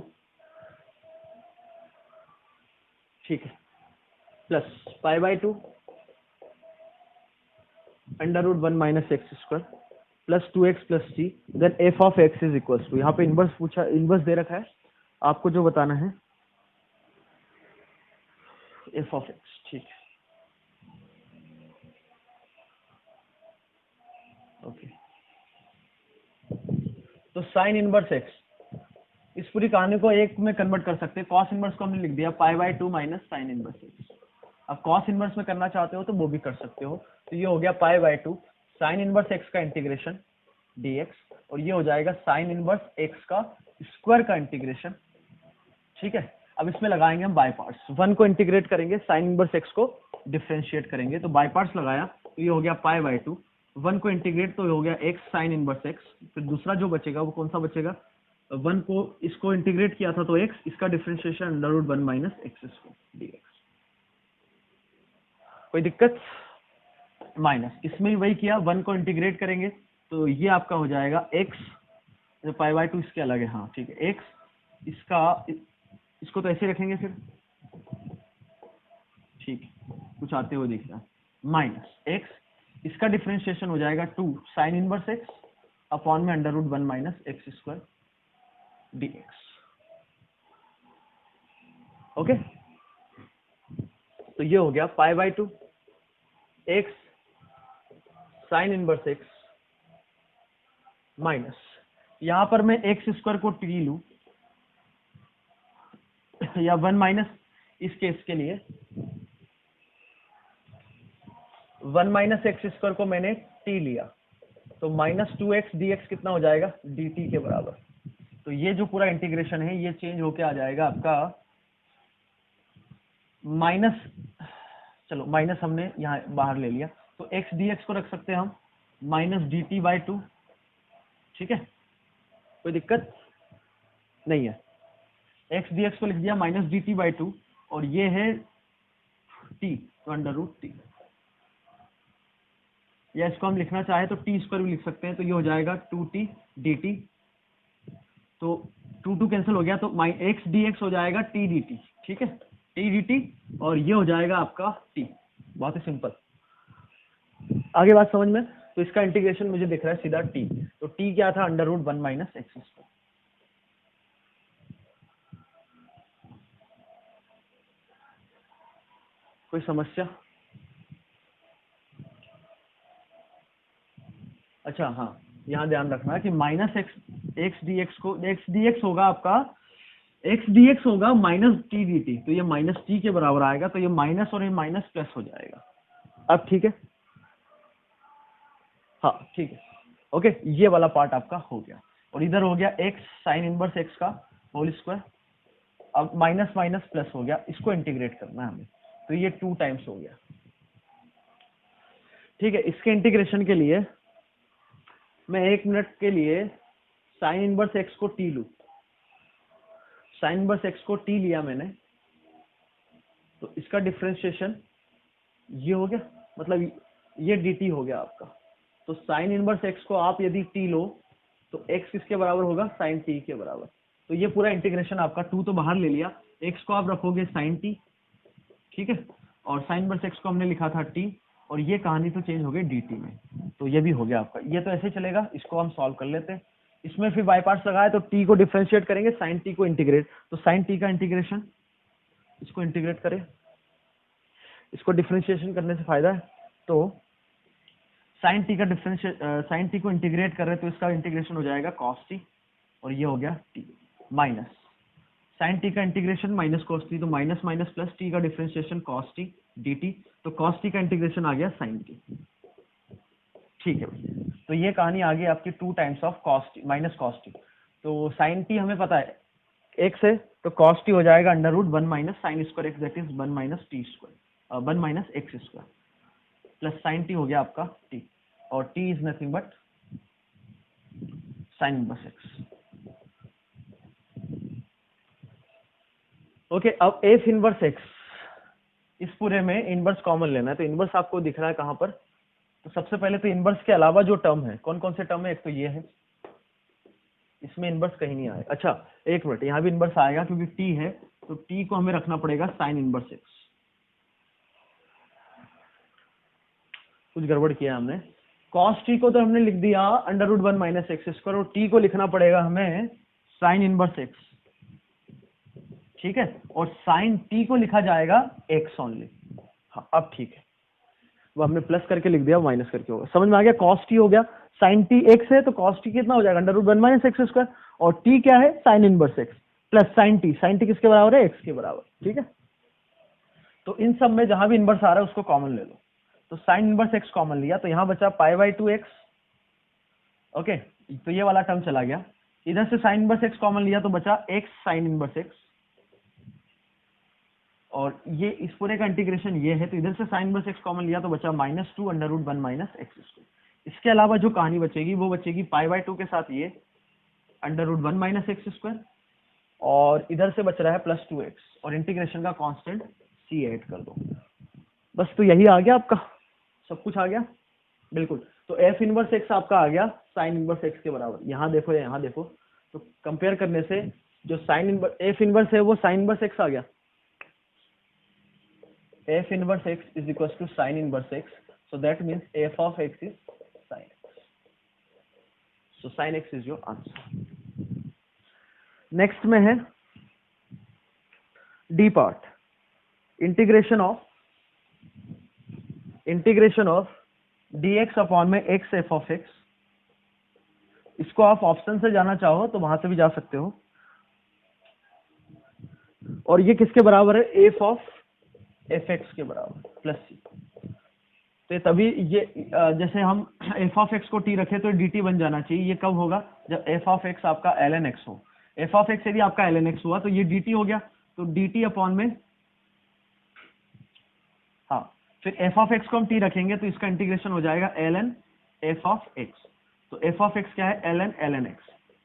ठीक है। Plus pi by two under root 1 minus x square plus 2x plus t, then f of x is equal to, यहाँ पे inverse पूछा, inverse दे रखा है, आपको जो बताना है एफ ऑफ एक्स, ठीक है, ओके। तो साइन इनवर्स एक्स, इस पूरी कहानी को एक में कन्वर्ट कर सकते हैं, कॉस इनवर्स को हमने लिख दिया पाई by to minus sign inverse x. अब कॉस इनवर्स में करना चाहते हो तो वो भी कर सकते हो, तो ये हो गया pi by to sign inverse x का इंटीग्रेशन dx, और ये हो जाएगा साइन इनवर्स एक्स का स्क्वायर का इंटीग्रेशन, ठीक है। अब इसमें लगाएंगे हम बाय पार्ट्स, 1 को इंटीग्रेट करेंगे, साइन इनवर्स एक्स को डिफरेंशिएट करेंगे, तो बाय पार्ट्स लगाया तो ये हो गया पाई बाई टू, 1 को इंटीग्रेट तो ये हो गया एक्स साइन इनवर्स एक्स, फिर दूसरा जो बचेगा वो कौन सा बचेगा, 1 को इसको इंटीग्रेट किया था तो x, इसका differentiation under root 1 minus x square dx। कोई दिक्कत? माइनस इसमें भी वही किया, 1 को इंटीग्रेट करेंगे तो ये आपका हो जाएगा x, जो पाई बाई टू इसके अलग है, हाँ ठीक है, x इसका, इसको तो ऐसे रखेंगे फिर, ठीक है, कुछ आते हुए दिख रहा है, माइनस x इसका डिफरेंशिएशन हो जाएगा 2 साइन इनवर्स x अपॉन में under root 1 minus x square dx, okay. तो ये हो गया pi by two x sine inverse x minus, यहां पर मैं एक्स स्क्वायर को टी लू या 1 माइनस, इस केस के लिए 1 माइनस एक्स स्क्वायर को मैंने टी लिया, तो माइनस 2x dx कितना हो जाएगा dt के बराबर। तो ये जो पूरा इंटीग्रेशन है ये चेंज होके आ जाएगा आपका माइनस, चलो माइनस हमने यहाँ बाहर ले लिया, तो x dx को रख सकते हैं हम माइनस dt बाई टू, ठीक है, कोई दिक्कत नहीं है, x dx को लिख दिया माइनस dt बाई टू, और ये है t, तो अंडर रूट टी, या इसको हम लिखना चाहे तो टी स्क्वायर भी लिख सकते हैं, तो ये हो जाएगा 2t dt, तो 2 कैंसिल हो गया, तो x dx हो जाएगा t dt, ठीक है, t dt, और ये हो जाएगा आपका t, बहुत ही सिंपल, आगे बात समझ में। तो इसका इंटीग्रेशन मुझे दिख रहा है सीधा t, तो t क्या था under root 1 minus x square, कोई समस्या? अच्छा हाँ, यहाँ ध्यान रखना कि माइनस एक्स डी एक्स होगा आपका, एक्स डी एक्स होगा माइनस टी डी टी, तो ये माइनस टी के बराबर आएगा, तो ये माइनस और ये माइनस प्लस हो जाएगा। अब ठीक है, हाँ ठीक है, ओके, ये वाला पार्ट आपका हो गया, और इधर हो गया एक्स साइन इनवर्स एक्स का होल स्क्वायर, अब माइनस माइनस प्लस हो गया, इसको इंटीग्रेट करना है हमें, तो ये 2 टाइम्स हो गया, ठीक है। इसके इंटीग्रेशन के लिए मैं 1 मिनट के लिए साइन इनवर्स एक्स को टी लू, साइन इनवर्स एक्स को टी लिया मैंने, तो इसका डिफरेंशिएशन ये हो गया, मतलब ये dt हो गया आपका, तो साइन इनवर्स एक्स को आप यदि t लो तो x किसके बराबर होगा, साइन t के बराबर, तो ये पूरा इंटीग्रेशन आपका 2 तो बाहर ले लिया, x को आप रखोगे साइन t, ठीक है, और साइन इनवर्स एक्स को हमने लिखा था t, और ये कहानी तो चेंज हो गई dt में, तो ये भी हो गया आपका, ये तो ऐसे चलेगा, इसको हम सॉल्व कर लेते हैं, इसमें फिर बाई पार्ट्स लगाए तो t को डिफरेंशिएट करेंगे, साइन t को इंटीग्रेट, तो साइन t का इंटीग्रेशन, इसको इंटीग्रेट करें, इसको डिफरेंशिएशन करने से फायदा है, तो साइन टी का डिफरेंशिएट, साइन टी को इंटीग्रेट कर रहे तो इसका इंटीग्रेशन हो जाएगा कॉस टी, और ये हो गया टी, माइनस साइन टी का इंटीग्रेशन माइनस कॉस टी, तो माइनस माइनस प्लस टी का differentiation cos T D T, तो कॉस टी का इंटीग्रेशन आ गया साइन टी, ठीक है भाई। तो ये कहानी आ गई आपकी 2 times of cos T minus cos T, तो साइन टी हमें पता है एक्स है, तो कॉस टी हो जाएगा under root 1 minus sine square x, that is 1 minus t square, 1 minus x square, plus sine t हो गया आपका टी, और t is nothing but sine inverse x, okay. अब एफ इनवर्स एक्स, इस पूरे में इनवर्स कॉमन लेना है, तो इनवर्स आपको दिख रहा है कहां पर, तो सबसे पहले तो इनवर्स के अलावा जो टर्म है, कौन कौन से टर्म है, एक तो ये है, इसमें इनवर्स कहीं नहीं आएगा, अच्छा एक मिनट, यहाँ भी इनवर्स आएगा क्योंकि t है, तो t को हमें रखना पड़ेगा साइन इनवर्स एक्स, कुछ गड़बड़ किया हमने। कॉस टी को तो हमने लिख दिया under root 1 minus x square, और टी को लिखना पड़ेगा हमें साइन इनवर्स एक्स, ठीक है, और साइन टी को लिखा जाएगा एक्स ओनली। हाँ अब ठीक है, वो हमने प्लस करके लिख दिया, माइनस करके होगा, समझ में आ गया। कॉस टी हो गया, साइन टी एक्स है तो कॉस टी कितना हो जाएगा under root 1 minus x square, और टी क्या है sine inverse x plus sine t किसके बराबर है एक्स के बराबर, ठीक है। तो इन सब में जहां भी इनवर्स आ रहा है उसको कॉमन ले लो, तो साइन इनवर्स एक्स कॉमन लिया तो यहां बचा पाई बाई 2 एक्स, ओके, तो ये वाला टर्म चला गया। इधर से साइन इनवर्स एक्स कॉमन लिया तो बचा एक्स साइन इनवर्स एक्स, और ये इस पूरे का इंटीग्रेशन ये है, तो इधर से साइन इनवर्स एक्स कॉमन लिया तो बचा -2 under root 1 minus x square. इसके अलावा जो कहानी बचेगी वो बचेगी पाई बाई 2 के साथ ये under root 1 minus x square, और इधर से बच रहा है +2x, और इंटीग्रेशन का कांस्टेंट c ऐड कर दो, बस। तो यही आ गया आपका, सब कुछ आ गया बिल्कुल। तो f इनवर्स x आपका आ गया साइन इनवर्स x के बराबर, यहाँ देखो या यहाँ देखो, तो कंपेयर करने से जो साइन इनवर्स f इनवर्स है वो साइन इनवर्स x आ गया, f inverse x is equals to sin inverse x, so that means f of x is sin x, so sin x is your answer. Next में है D part, integration of dx upon में x f of x। इसको आप option से जाना चाहो तो वहां से भी जा सकते हो, और ये किसके बराबर है f of fx के बराबर प्लस c। तो तभी ये जैसे हम f of x को t रखे तो dt बन जाना चाहिए। ये कब होगा जब f of x आपका ln x हो, f of x यदि आपका ln x हुआ तो ये dt हो गया, तो dt अपॉन में, हाँ, फिर f of x को हम t रखेंगे तो इसका इंटीग्रेशन हो जाएगा ln f of x। तो f of x क्या है ln x,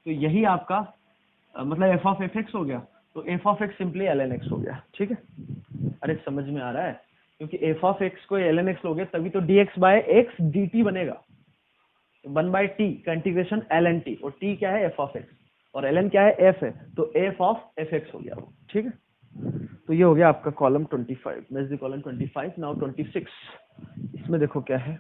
तो यही आपका मतलब f of fx हो गया, तो f of x simply ln x हो गया, ठीक है। अरे समझ में आ रहा है, क्योंकि f of x को ln x लोगे तभी तो dx बाय x dt बनेगा, 1 बाय t का इंटीग्रेशन ln t, और t क्या है f of x, और ln क्या है f है, तो f of fx हो गया वो, ठीक है। तो ये हो गया आपका column 25, match the column 25। Now 26, इसमें देखो क्या है,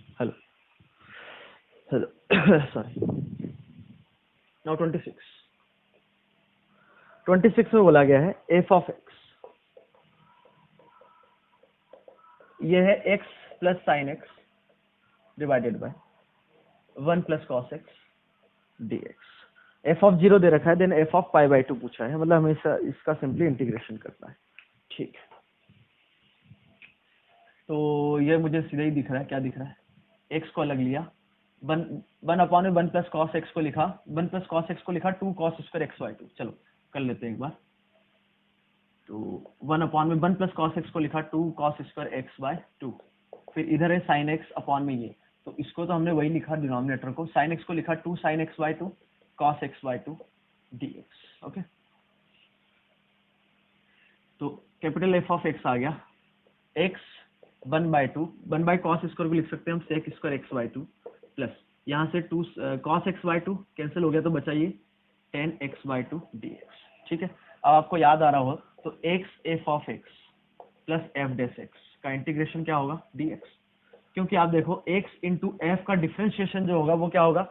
हेलो सॉरी। नाउ 26 में बोला गया है f of x, ये है x plus sine x divided by 1 plus cos x dx। f of 0 दे रखा है, then f of pi by 2 पूछा है, मतलब हमें इसका सिंपली इंटीग्रेशन करना है, ठीक। तो ये मुझे सीधा ही दिख रहा है, क्या दिख रहा है, x को अलग लिया, 1 अपॉन में 1 प्लस कॉस एक्स को लिखा, 1 प्लस कॉस एक्स को लिखा 2 कॉस स्क्वायर एक्स बाई 2। चलो कर लेते हैं एक बार, तो 1 अपॉन में 1 प्लस कॉस एक्स को लिखा 2 कॉस स्क्वायर एक्स बाय 2, फिर इधर है साइन एक्स अपॉन में ये, तो इसको तो हमने वही लिखा डिनोमिनेटर को, साइन एक्स को लिखा 2 sine x by 2 cos x by 2 dx, okay. तो कैपिटल f ऑफ x आ गया, x 1 by 2, 1 by cos square भी लिख सकते हैं हम sec square x by 2, plus यहाँ से 2 कॉस एक्स बाय 2 कैंसिल हो गया तो बचा ये 10 एक्स बाय 2 dx, ठीक है। अब आपको याद आ रहा हो तो x f of x plus f dash x का इंटीग्रेशन क्या होगा dx, क्योंकि आप देखो x इंटू एफ का डिफरेंशिएशन जो होगा वो क्या होगा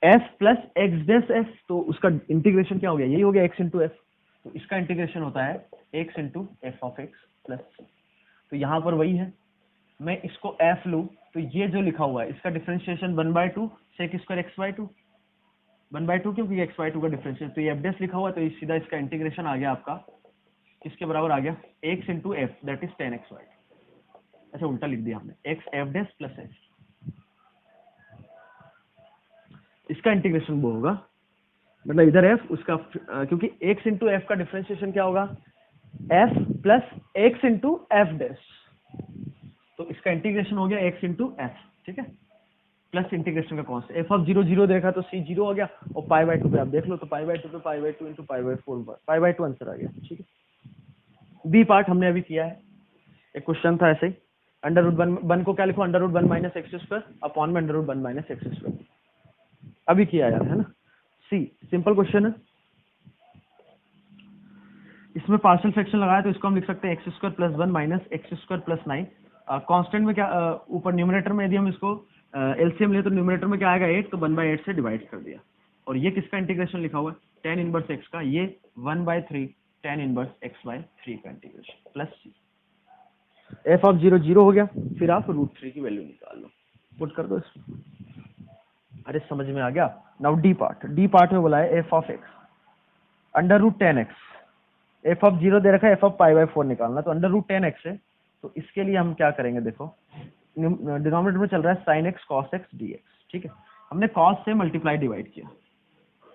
f plus x dash f, तो उसका इंटीग्रेशन क्या हो गया, यही हो गया x इंटू एफ, तो इसका इंटीग्रेशन होता है x into F of x plus c। तो यहाँ पर वही है, मैं इसको f लूँ तो ये जो लिखा हुआ है इसका differentiation 1 by 2 sec square x by 2, 1 by 2 क्योंकि एक्स बाय 2 का डिफरेंशिएशन, तो ये एफ डैश लिखा हुआ है, तो सीधा इसका इंटीग्रेशन आ गया आपका किसके बराबर आ गया x into f that is 10 x by 2। अच्छा उल्टा लिख दिया हमने, x f dash plus f, इसका इंटीग्रेशन वो होगा, मतलब इधर f उसका, क्योंकि x इंटू एफ का डिफरेंशिएशन क्या होगा f plus x into f dash, तो इसका इंटीग्रेशन हो गया x इंटू एफ, ठीक है, प्लस इंटीग्रेशन का कॉन्स्ट f ऑफ 0 0 देखा तो c 0 हो गया, और पाई बाय 2 पे आप देख लो तो पाई बाय 2 पे pi by 2 into pi by 4 pi by 2 answer आ गया, ठीक है। बी पार्ट हमने अभी किया है, एक क्वेश्चन था ऐसे ही, अंडर रूट वन को क्या लिखो, under root one minus x square upon में under root one minus x square, अभी किया यार, है ना। सी सिंपल क्वेश्चन है, इसमें पार्शियल फ्रैक्शन लगाया तो इसको हम लिख सकते हैं x square plus one minus x square plus nine. Constant में क्या ऊपर न्यूमरेटर में यदि हम इसको एलसीएम ले तो न्यूमरेटर में क्या आएगा 8, तो 1/8 से डिवाइड कर दिया। और ये किसका इंटीग्रेशन लिखा हुआ है, tan इनवर्स x का, ये 1/3 tan इनवर्स x/3 का integration plus c. F of 0 0 हो गया, फिर आप √3 की वैल्यू निकाल लो, पुट कर दो इसमें। अरे समझ में आ गया। नाउ डी पार्ट में बोला है f of x under root 10x, f of 0 दे रखा है, एफ ऑफ π/4 निकालना, तो अंडर रूट 10x है, तो इसके लिए हम क्या करेंगे, देखो डिनोमिनेटर में चल रहा है sin x cos x dx, ठीक है, हमने cos से मल्टीप्लाई डिवाइड किया,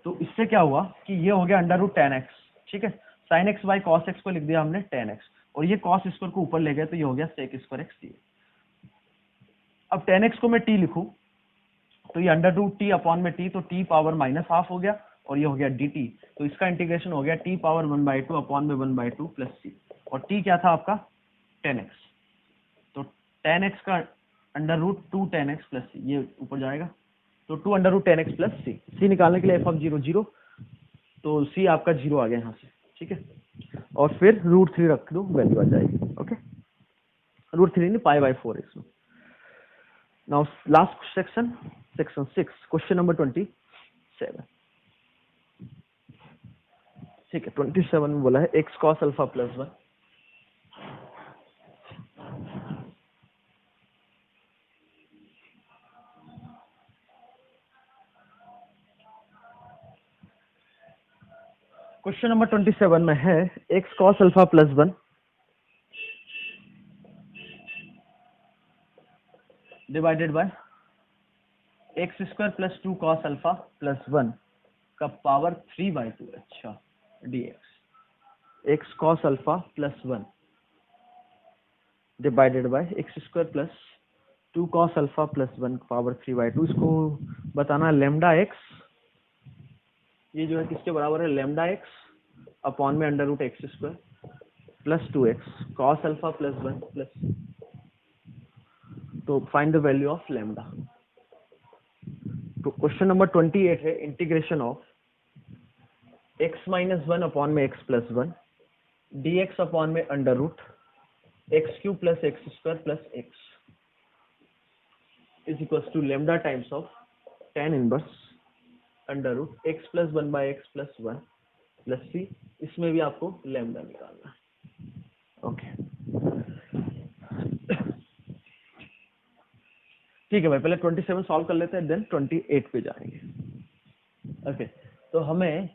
तो इससे क्या हुआ कि ये हो गया अंडर रूट 10x, ठीक है, sin x by cos x को लिख दिया हमने 10x, और ये cos स्क्वायर को ऊपर ले गए तो ये हो गया sec स्क्वायर x dx। अब 10x को मैं t लिखूं तो ये अंडर रूट t अपॉन में t, तो t पावर -½ हो गया, और ये हो गया dt, तो इसका इंटीग्रेशन हो गया t पावर 1/2 अपॉन में 1/2 प्लस c, और t क्या था आपका 10x, तो 10x का under root 2 10x plus c, ये ऊपर जाएगा, तो 2 under root 10x plus c निकालने के लिए एफ ऑफ 0 0, तो c आपका 0 आ गया यहाँ से, ठीक है, और फिर √3 रख दो, वैल्यू आ जाएगी। ओके, √3 नहीं π/4 इसमें। Now last section 6, question number 27, ठीक है, 27 में बोला है x cos alpha plus 1, question number 27 में है x cos alpha plus 1 divided by x square plus 2 cos alpha plus 1 का पावर 3/2, अच्छा dx, x cos alpha plus 1 divided by x square plus 2 cos alpha plus 1 power 3/2, इसको बताना lambda x, ये जो है किसके बराबर है, लेमडा x अपॉन में under root x square plus 2x cos alpha plus 1 plus, तो find the value of lambda. तो क्वेश्चन नंबर 28 है integration of x minus 1 upon में x प्लस 1 dx अपॉन में under root x³ plus X square plus x is equal to lambda times of tan inverse under root x plus 1/x plus 1 plus c, इसमें भी आपको lambda निकालना है। Okay ठीक है भाई, पहले 27 सॉल्व कर लेते हैं, देन 28 पे जाएंगे। ओके, तो हमें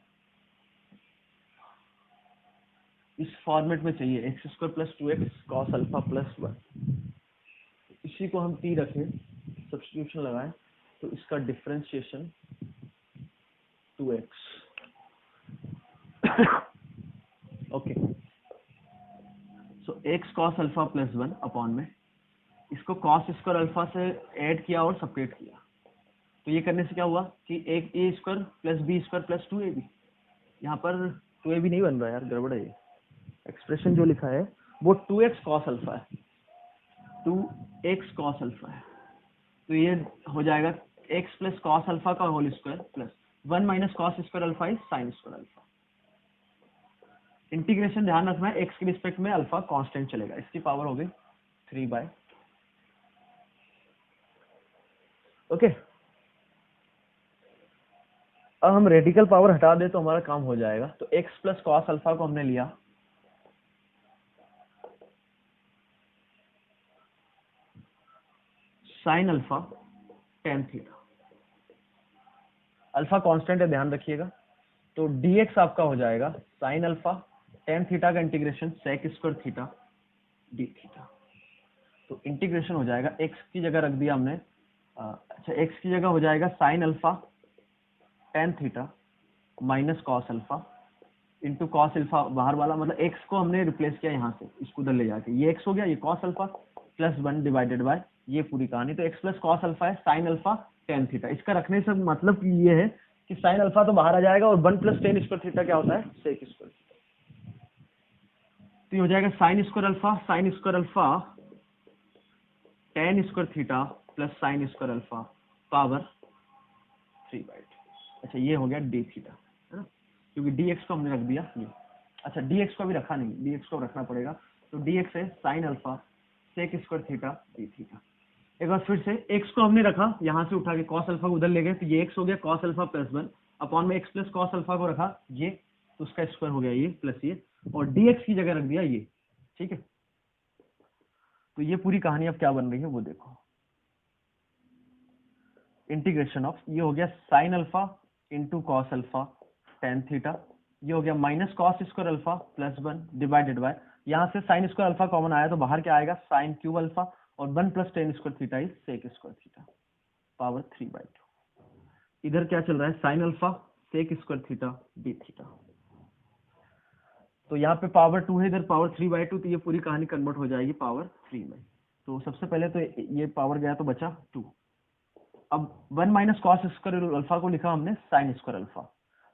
इस फॉर्मेट में चाहिए x square plus 2x cos alpha plus 1, इसी को हम t रखें, सब्स्टिट्यूशन लगाएं, तो इसका डिफरेंशिएशन 2x। ओके, सो x cos alpha plus 1 upon में इसको cos स्क्वायर अल्फा से ऐड किया और सेपरेट किया, तो ये करने से क्या हुआ कि एक a square plus b square plus 2ab, यहाँ पर 2ab नहीं बन रहा है यार, गड़बड़ है ये, एक्सप्रेशन जो लिखा है वो 2x cos अल्फा है, 2x cos अल्फा है, तो ये हो जाएगा x प्लस cos अल्फा का whole square plus 1 minus cos square alpha is sin square alpha. Integration ध्यान रखना है x के रिस्पेक्ट में अल्फा कांस्टेंट चलेगा, इसकी पावर हो गई 3/। ओके, अब हम रेडिकल पावर हटा दे तो हमारा काम हो जाएगा, तो x प्लस cos अल्फा को हमने लिया sin alpha tan theta, alpha constant है ध्यान रखिएगा, तो dx आपका हो जाएगा sin अल्फा tan थीटा का integration sec square theta d theta, तो इंटीग्रेशन हो जाएगा x की जगह रख दिया हमने, अच्छा x की जगह हो जाएगा sin alpha tan theta minus cos alpha into cos alpha, बाहर वाला मतलब x को हमने रिप्लेस किया यहाँ से, इसको उधर ले जाके, ये x हो गया, ये cos alpha plus 1 divided by ये पूरी कहानी, तो x प्लस cos अल्फा है sin अल्फा tan थीटा, इसका रखने से मतलब ये है कि sin अल्फा तो बाहर आ जाएगा और 1 प्लस tan स्क्वायर थीटा क्या होता है sec स्क्वायर, तो ये हो जाएगा sign square alpha ten square theta plus sine square alpha power 3/2। अच्छा ये हो गया डी थीटा, है ना, क्योंकि डी एक्स को हमने रख दिया ये। अच्छा डी एक्स को भी रखा नहीं, डी एक्स को रखना पड़ेगा, तो डी एक्स है sine alpha sec square theta d theta. एक बार फिर से एक्स को हमने रखा, यहाँ से उठा के कॉस अल्फा को उधर ले गए, तो ये एक्स हो गया कॉस अल्फा प्लस 1 अपॉन में एक्स प्लस कॉस अल्फा को रखा ये, तो उसका स्क्वायर हो गया ये प्लस ये, और डी एक्स की जगह रख दिया ये। ठीक है, तो ये पूरी कहानी अब क्या बन रही है वो देखो। इंटीग्रेशन ऑफ, ये हो गया sine alpha into cos alpha tan theta, ये हो गया minus cos square alpha plus 1 divided by, यहाँ से साइन स्क्वायर अल्फा कॉमन आया तो बाहर क्या आएगा साइन क्यूब अल्फा, और 1 plus tan square theta is sec square theta power 3/2। इधर क्या चल रहा है sine alpha sec square theta d theta, तो यहाँ पे पावर 2 है, इधर पावर 3/2, तो ये पूरी कहानी कन्वर्ट हो जाएगी पावर 3 में। तो सबसे पहले तो ये पावर गया तो बचा 2। अब 1 माइनस कॉस स्क्वायर अल्फा को लिखा हमने साइन स्क्वायर अल्फा,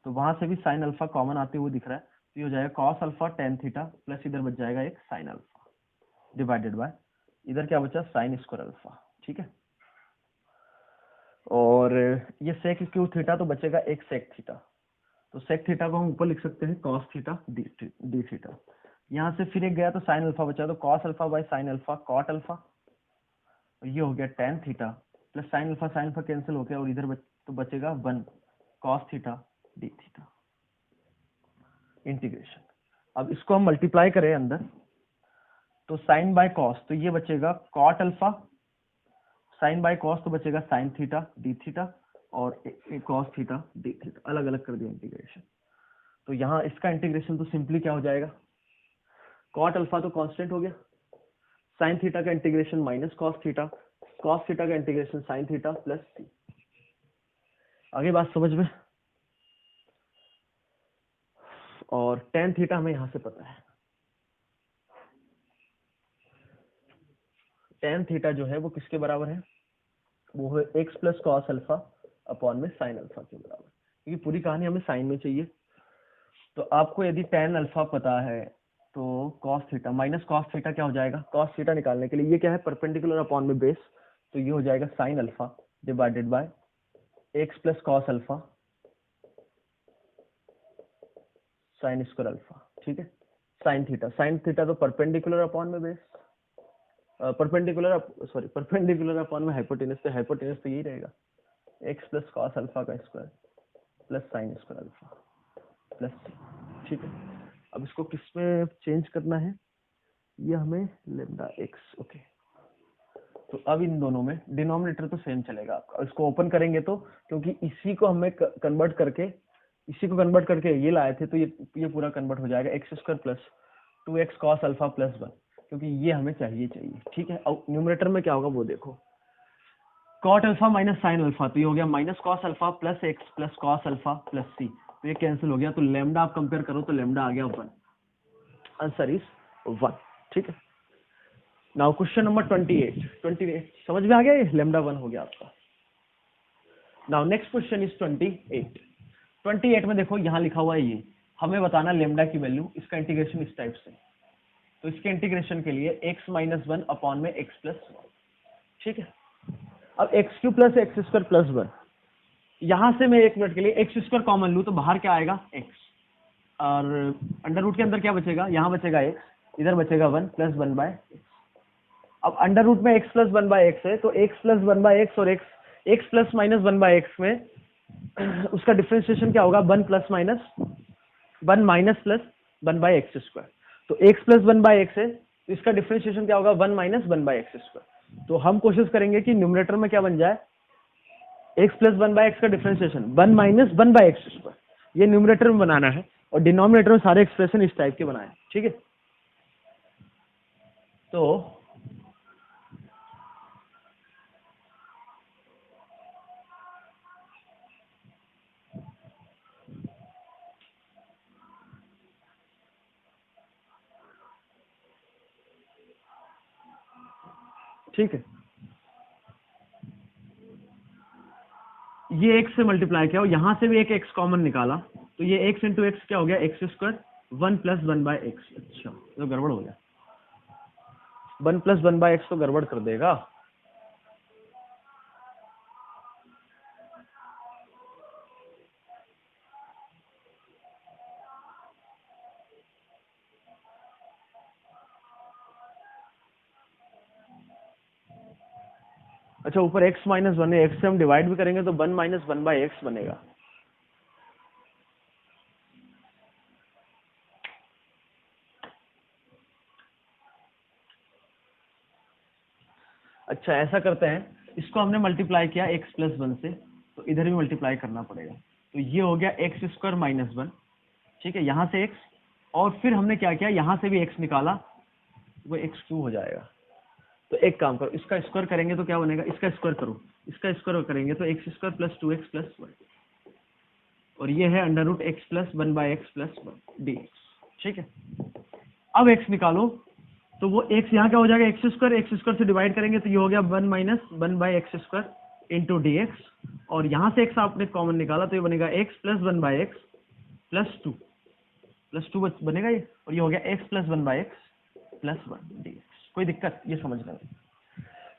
तो वहां से भी साइन अल्फा कॉमन आते हुए दिख रहा है, तो ये हो जाएगा cos alpha ten theta plus इधर बच जाएगा एक साइन अल्फा डिवाइडेड बाय, इधर क्या बचा साइन स्क्वायर अल्फा। ठीक है, और ये सेक क्यूब थीटा तो बचेगा एक सेक थीटा, तो सेक थीटा को हम ऊपर लिख सकते हैं कॉस थीटा डी थीटा। यहाँ से फिर एक गया तो साइन अल्फा बचा, तो cos alpha by sine alpha cot alpha, और ये हो गया tan theta plus sine alpha cancel हो गया, और इधर तो बचेगा 1 cos theta d theta. Integration, अब इसको हम मल्टीप्लाई करें अंदर, तो साइन बाय कॉस, तो ये बचेगा cot alpha, sine by cos तो बचेगा साइन थीटा डी थीटा, और कॉस थीटा डी थीटा, अलग अलग कर दिया इंटीग्रेशन। तो यहाँ इसका इंटीग्रेशन तो सिंपली क्या हो जाएगा, कॉट अल्फा तो कांस्टेंट हो गया, साइन थीटा का इंटीग्रेशन माइनस कॉस थीटा का इंटीग्रेशन साइन थीटा प्लस सी। आगे बात समझ में, और टेन थीटा हमें यहां से पता है, टेन थीटा जो है वो किसके बराबर है, वो है x plus cos alpha upon में साइन अल्फा के बराबर, क्योंकि पूरी कहानी हमें साइन में चाहिए। तो आपको यदि टेन अल्फा पता है तो cos theta minus cos theta क्या हो जाएगा, कॉस थीटा निकालने के लिए ये क्या है परपेंडिकुलर अपॉन में बेस, तो ये हो जाएगा sine alpha divided by x plus cos alpha sine square alpha. ठीक है, साइन थीटा तो परपेंडिकुलर अपॉन में बेस, परपेंडिकुलर अपॉन में हाइपोटेनस, तो हाइपोटेनस तो यही रहेगा एक्स प्लस कॉस अल्फा का square plus sine square alpha plus c. ठीक है, अब इसको किस में चेंज करना है, ये हमें लेम्डा एक्स, ओके। तो अब इन दोनों में डिनोमिनेटर तो सेम चलेगा आपका, इसको ओपन करेंगे तो, क्योंकि इसी को हमें कन्वर्ट करके ये लाए थे, तो ये पूरा कन्वर्ट हो जाएगा x square plus 2x cos alpha plus 1, क्योंकि ये हमें चाहिए। ठीक है, अब न्यूमरेटर में क्या होगा वो देखो, cot alpha minus sine alpha, तो ये हो गया minus cos alpha plus x plus cos alpha plus सी, तो ये कैंसिल हो गया, तो लेमडा आप कंपेयर करो तो लेमडा आ गया 1, आंसर इज 1। ठीक है, नाउ क्वेश्चन नंबर 28 समझ में आ गया, ये लेमडा 1 हो गया आपका। नाउ नेक्स्ट क्वेश्चन इज 28 में देखो यहाँ लिखा हुआ है, ये हमें बताना लेमडा की वैल्यू, इसका इंटीग्रेशन इस टाइप से, तो इसके इंटीग्रेशन के लिए x माइनस 1 अपॉन में x प्लस 1। ठीक है, अब x Q plus X square plus 1, यहां से मैं एक मिनट के लिए एक्स स्क्वायर कॉमन लूं तो बाहर क्या आएगा x, और अंडर रूट के अंदर क्या बचेगा, यहाँ बचेगा x, इधर बचेगा 1 प्लस 1 बाय एक्स। अब अंडर रूट में x प्लस 1 बाय एक्स है, तो x प्लस 1 बाय एक्स और x plus minus 1 by x में उसका डिफरेंशिएशन क्या होगा, 1 minus plus 1 by x square, तो x प्लस 1 बाय एक्स है, तो इसका डिफरेंशिएशन क्या होगा, 1 माइनस 1 बाय एक्स स्क्वायर। तो हम कोशिश करेंगे कि न्यूमरेटर में क्या बन जाए, x प्लस 1 बाय एक्स का differentiation 1 minus 1 by x square, ये न्यूमरेटर में बनाना है, और डिनोमिनेटर में सारे एक्सप्रेशन इस टाइप के बनाए। ठीक है, तो ठीक है, ये x से मल्टीप्लाई किया और यहां से भी एक x कॉमन निकाला, तो ये x इंटू एक्स क्या हो गया, एक्स स्क्वायर 1 + 1/x। अच्छा तो गड़बड़ हो गया, 1 + 1/x तो गड़बड़ कर देगा। अच्छा ऊपर x - 1 है, x से हम डिवाइड भी करेंगे तो 1 - 1/x बनेगा। अच्छा ऐसा करते हैं, इसको हमने मल्टीप्लाई किया x + 1 से, तो इधर भी मल्टीप्लाई करना पड़ेगा। तो ये हो गया x² - 1, ठीक है, यहाँ से x, और फिर हमने क्या किया, यहाँ से भी x निकाला, वो x³ हो जाएगा। तो एक काम करो, इसका स्क्वायर करेंगे तो क्या बनेगा, इसका स्क्वायर करो, इसका स्क्वायर करेंगे तो x² + 2x + 1, और ये है √x + 1/x + 1 dx, ठीक है। अब x निकालो, तो वो x यहाँ क्या हो जाएगा, x² से डिवाइड करेंगे तो ये हो गया 1 - 1/x² × dx, और यहाँ से x आपने कॉमन निकाला तो ये बनेगा x + 1/x + 2 बनेगा ये, और ये हो गया x + 1/x + 1 dx। कोई दिक्कत ये समझना है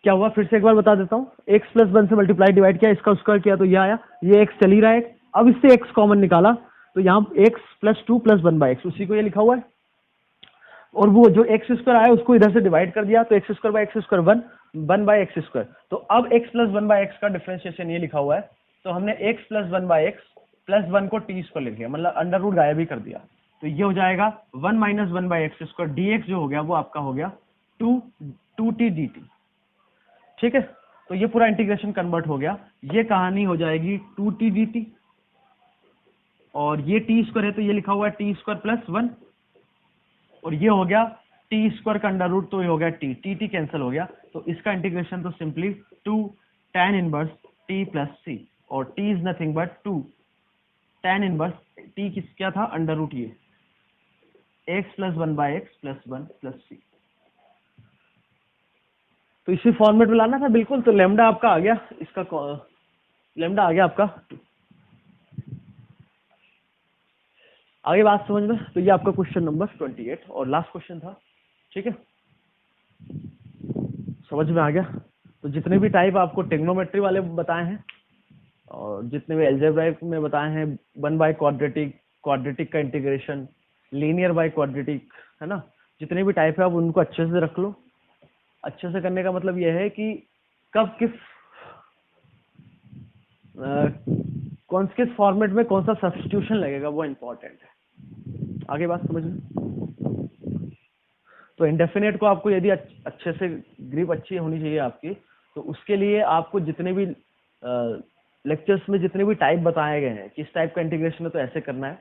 क्या हुआ, फिर से एक बार बता देता हूँ। x + 1 से मल्टीप्लाई डिवाइड किया, इसका स्क्वायर किया तो ये आया, ये x चल ही रहा है। अब इससे x कॉमन निकाला तो यहाँ x + 2 + 1/x, उसी को ये लिखा हुआ है, और वो जो x² आया उसको इधर से डिवाइड कर दिया, तो x² 1/x²। तो अब x + 1/x का डिफरेंशिएशन ये लिखा हुआ है, तो हमने x + 1/x + 1 को t² लिख लिया, मतलब अंडर रूट गायब ही कर दिया। तो ये हो जाएगा 1 - 1/x² dx, जो हो गया वो आपका हो गया 2t dt, ठीक है। तो ये पूरा इंटीग्रेशन कन्वर्ट हो गया, ये कहानी हो जाएगी 2t dt, और ये t² है तो ये लिखा हुआ है t² + 1, और ये हो गया t² का अंडर रूट, तो ये हो गया t कैंसिल हो गया, तो इसका इंटीग्रेशन तो simply 2 tan inverse t + c, और t is nothing but 2 tan inverse t क्या था, अंडर रूट ये x + 1/x + 1 + c। तो इसी फॉर्मेट में लाना था बिल्कुल, तो लेमडा आपका आ गया, इसका लेमडा आ गया आपका 2। आगे बात समझ में, तो ये आपका क्वेश्चन नंबर 28 और लास्ट क्वेश्चन था, ठीक है, समझ में आ गया। तो जितने भी टाइप आपको ट्रिग्नोमेट्री वाले बताए हैं, और जितने भी अलजेब्रा में बताए हैं, 1/क्वाड्रेटिक, क्वाड्रेटिक का इंटीग्रेशन, लीनियर बाय क्वाड्रेटिक, है ना, जितने भी टाइप है आप उनको अच्छे से रख लो। अच्छे से करने का मतलब यह है कि कब किस फॉर्मेट में कौन सा सब्स्टिट्यूशन लगेगा, वो इंपॉर्टेंट है। आगे बात समझ में। तो इंडेफिनेट को आपको यदि अच्छे से ग्रिप अच्छी होनी चाहिए आपकी, तो उसके लिए आपको जितने भी लेक्चर्स में जितने भी टाइप बताए गए हैं, किस टाइप का इंटीग्रेशन है तो ऐसे करना है।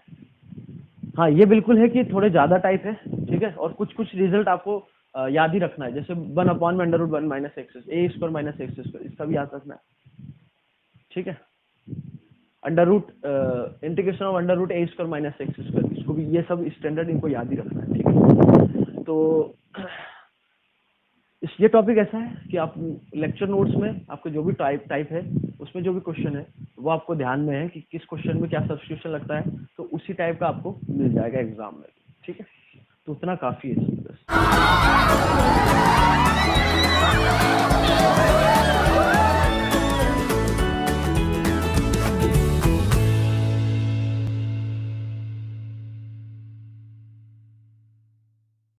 हाँ ये बिल्कुल है कि थोड़े ज्यादा टाइप है, ठीक है, और कुछ कुछ रिजल्ट आपको याद ही रखना है, जैसे 1/√1 - x² a² - x², इसका भी याद रखना है, ठीक है। इंटीग्रेशन ऑफ √a² - x², इसको भी, ये सब स्टैंडर्ड इनको याद ही रखना है, ठीक है। तो ये टॉपिक ऐसा है कि आप लेक्चर नोट्स में आपके जो भी टाइप है उसमें जो भी क्वेश्चन है वो आपको ध्यान में है कि किस क्वेश्चन में क्या सब्स्टिट्यूशन लगता है, तो उसी टाइप का आपको मिल जाएगा एग्जाम में, ठीक है। तो उतना काफी है।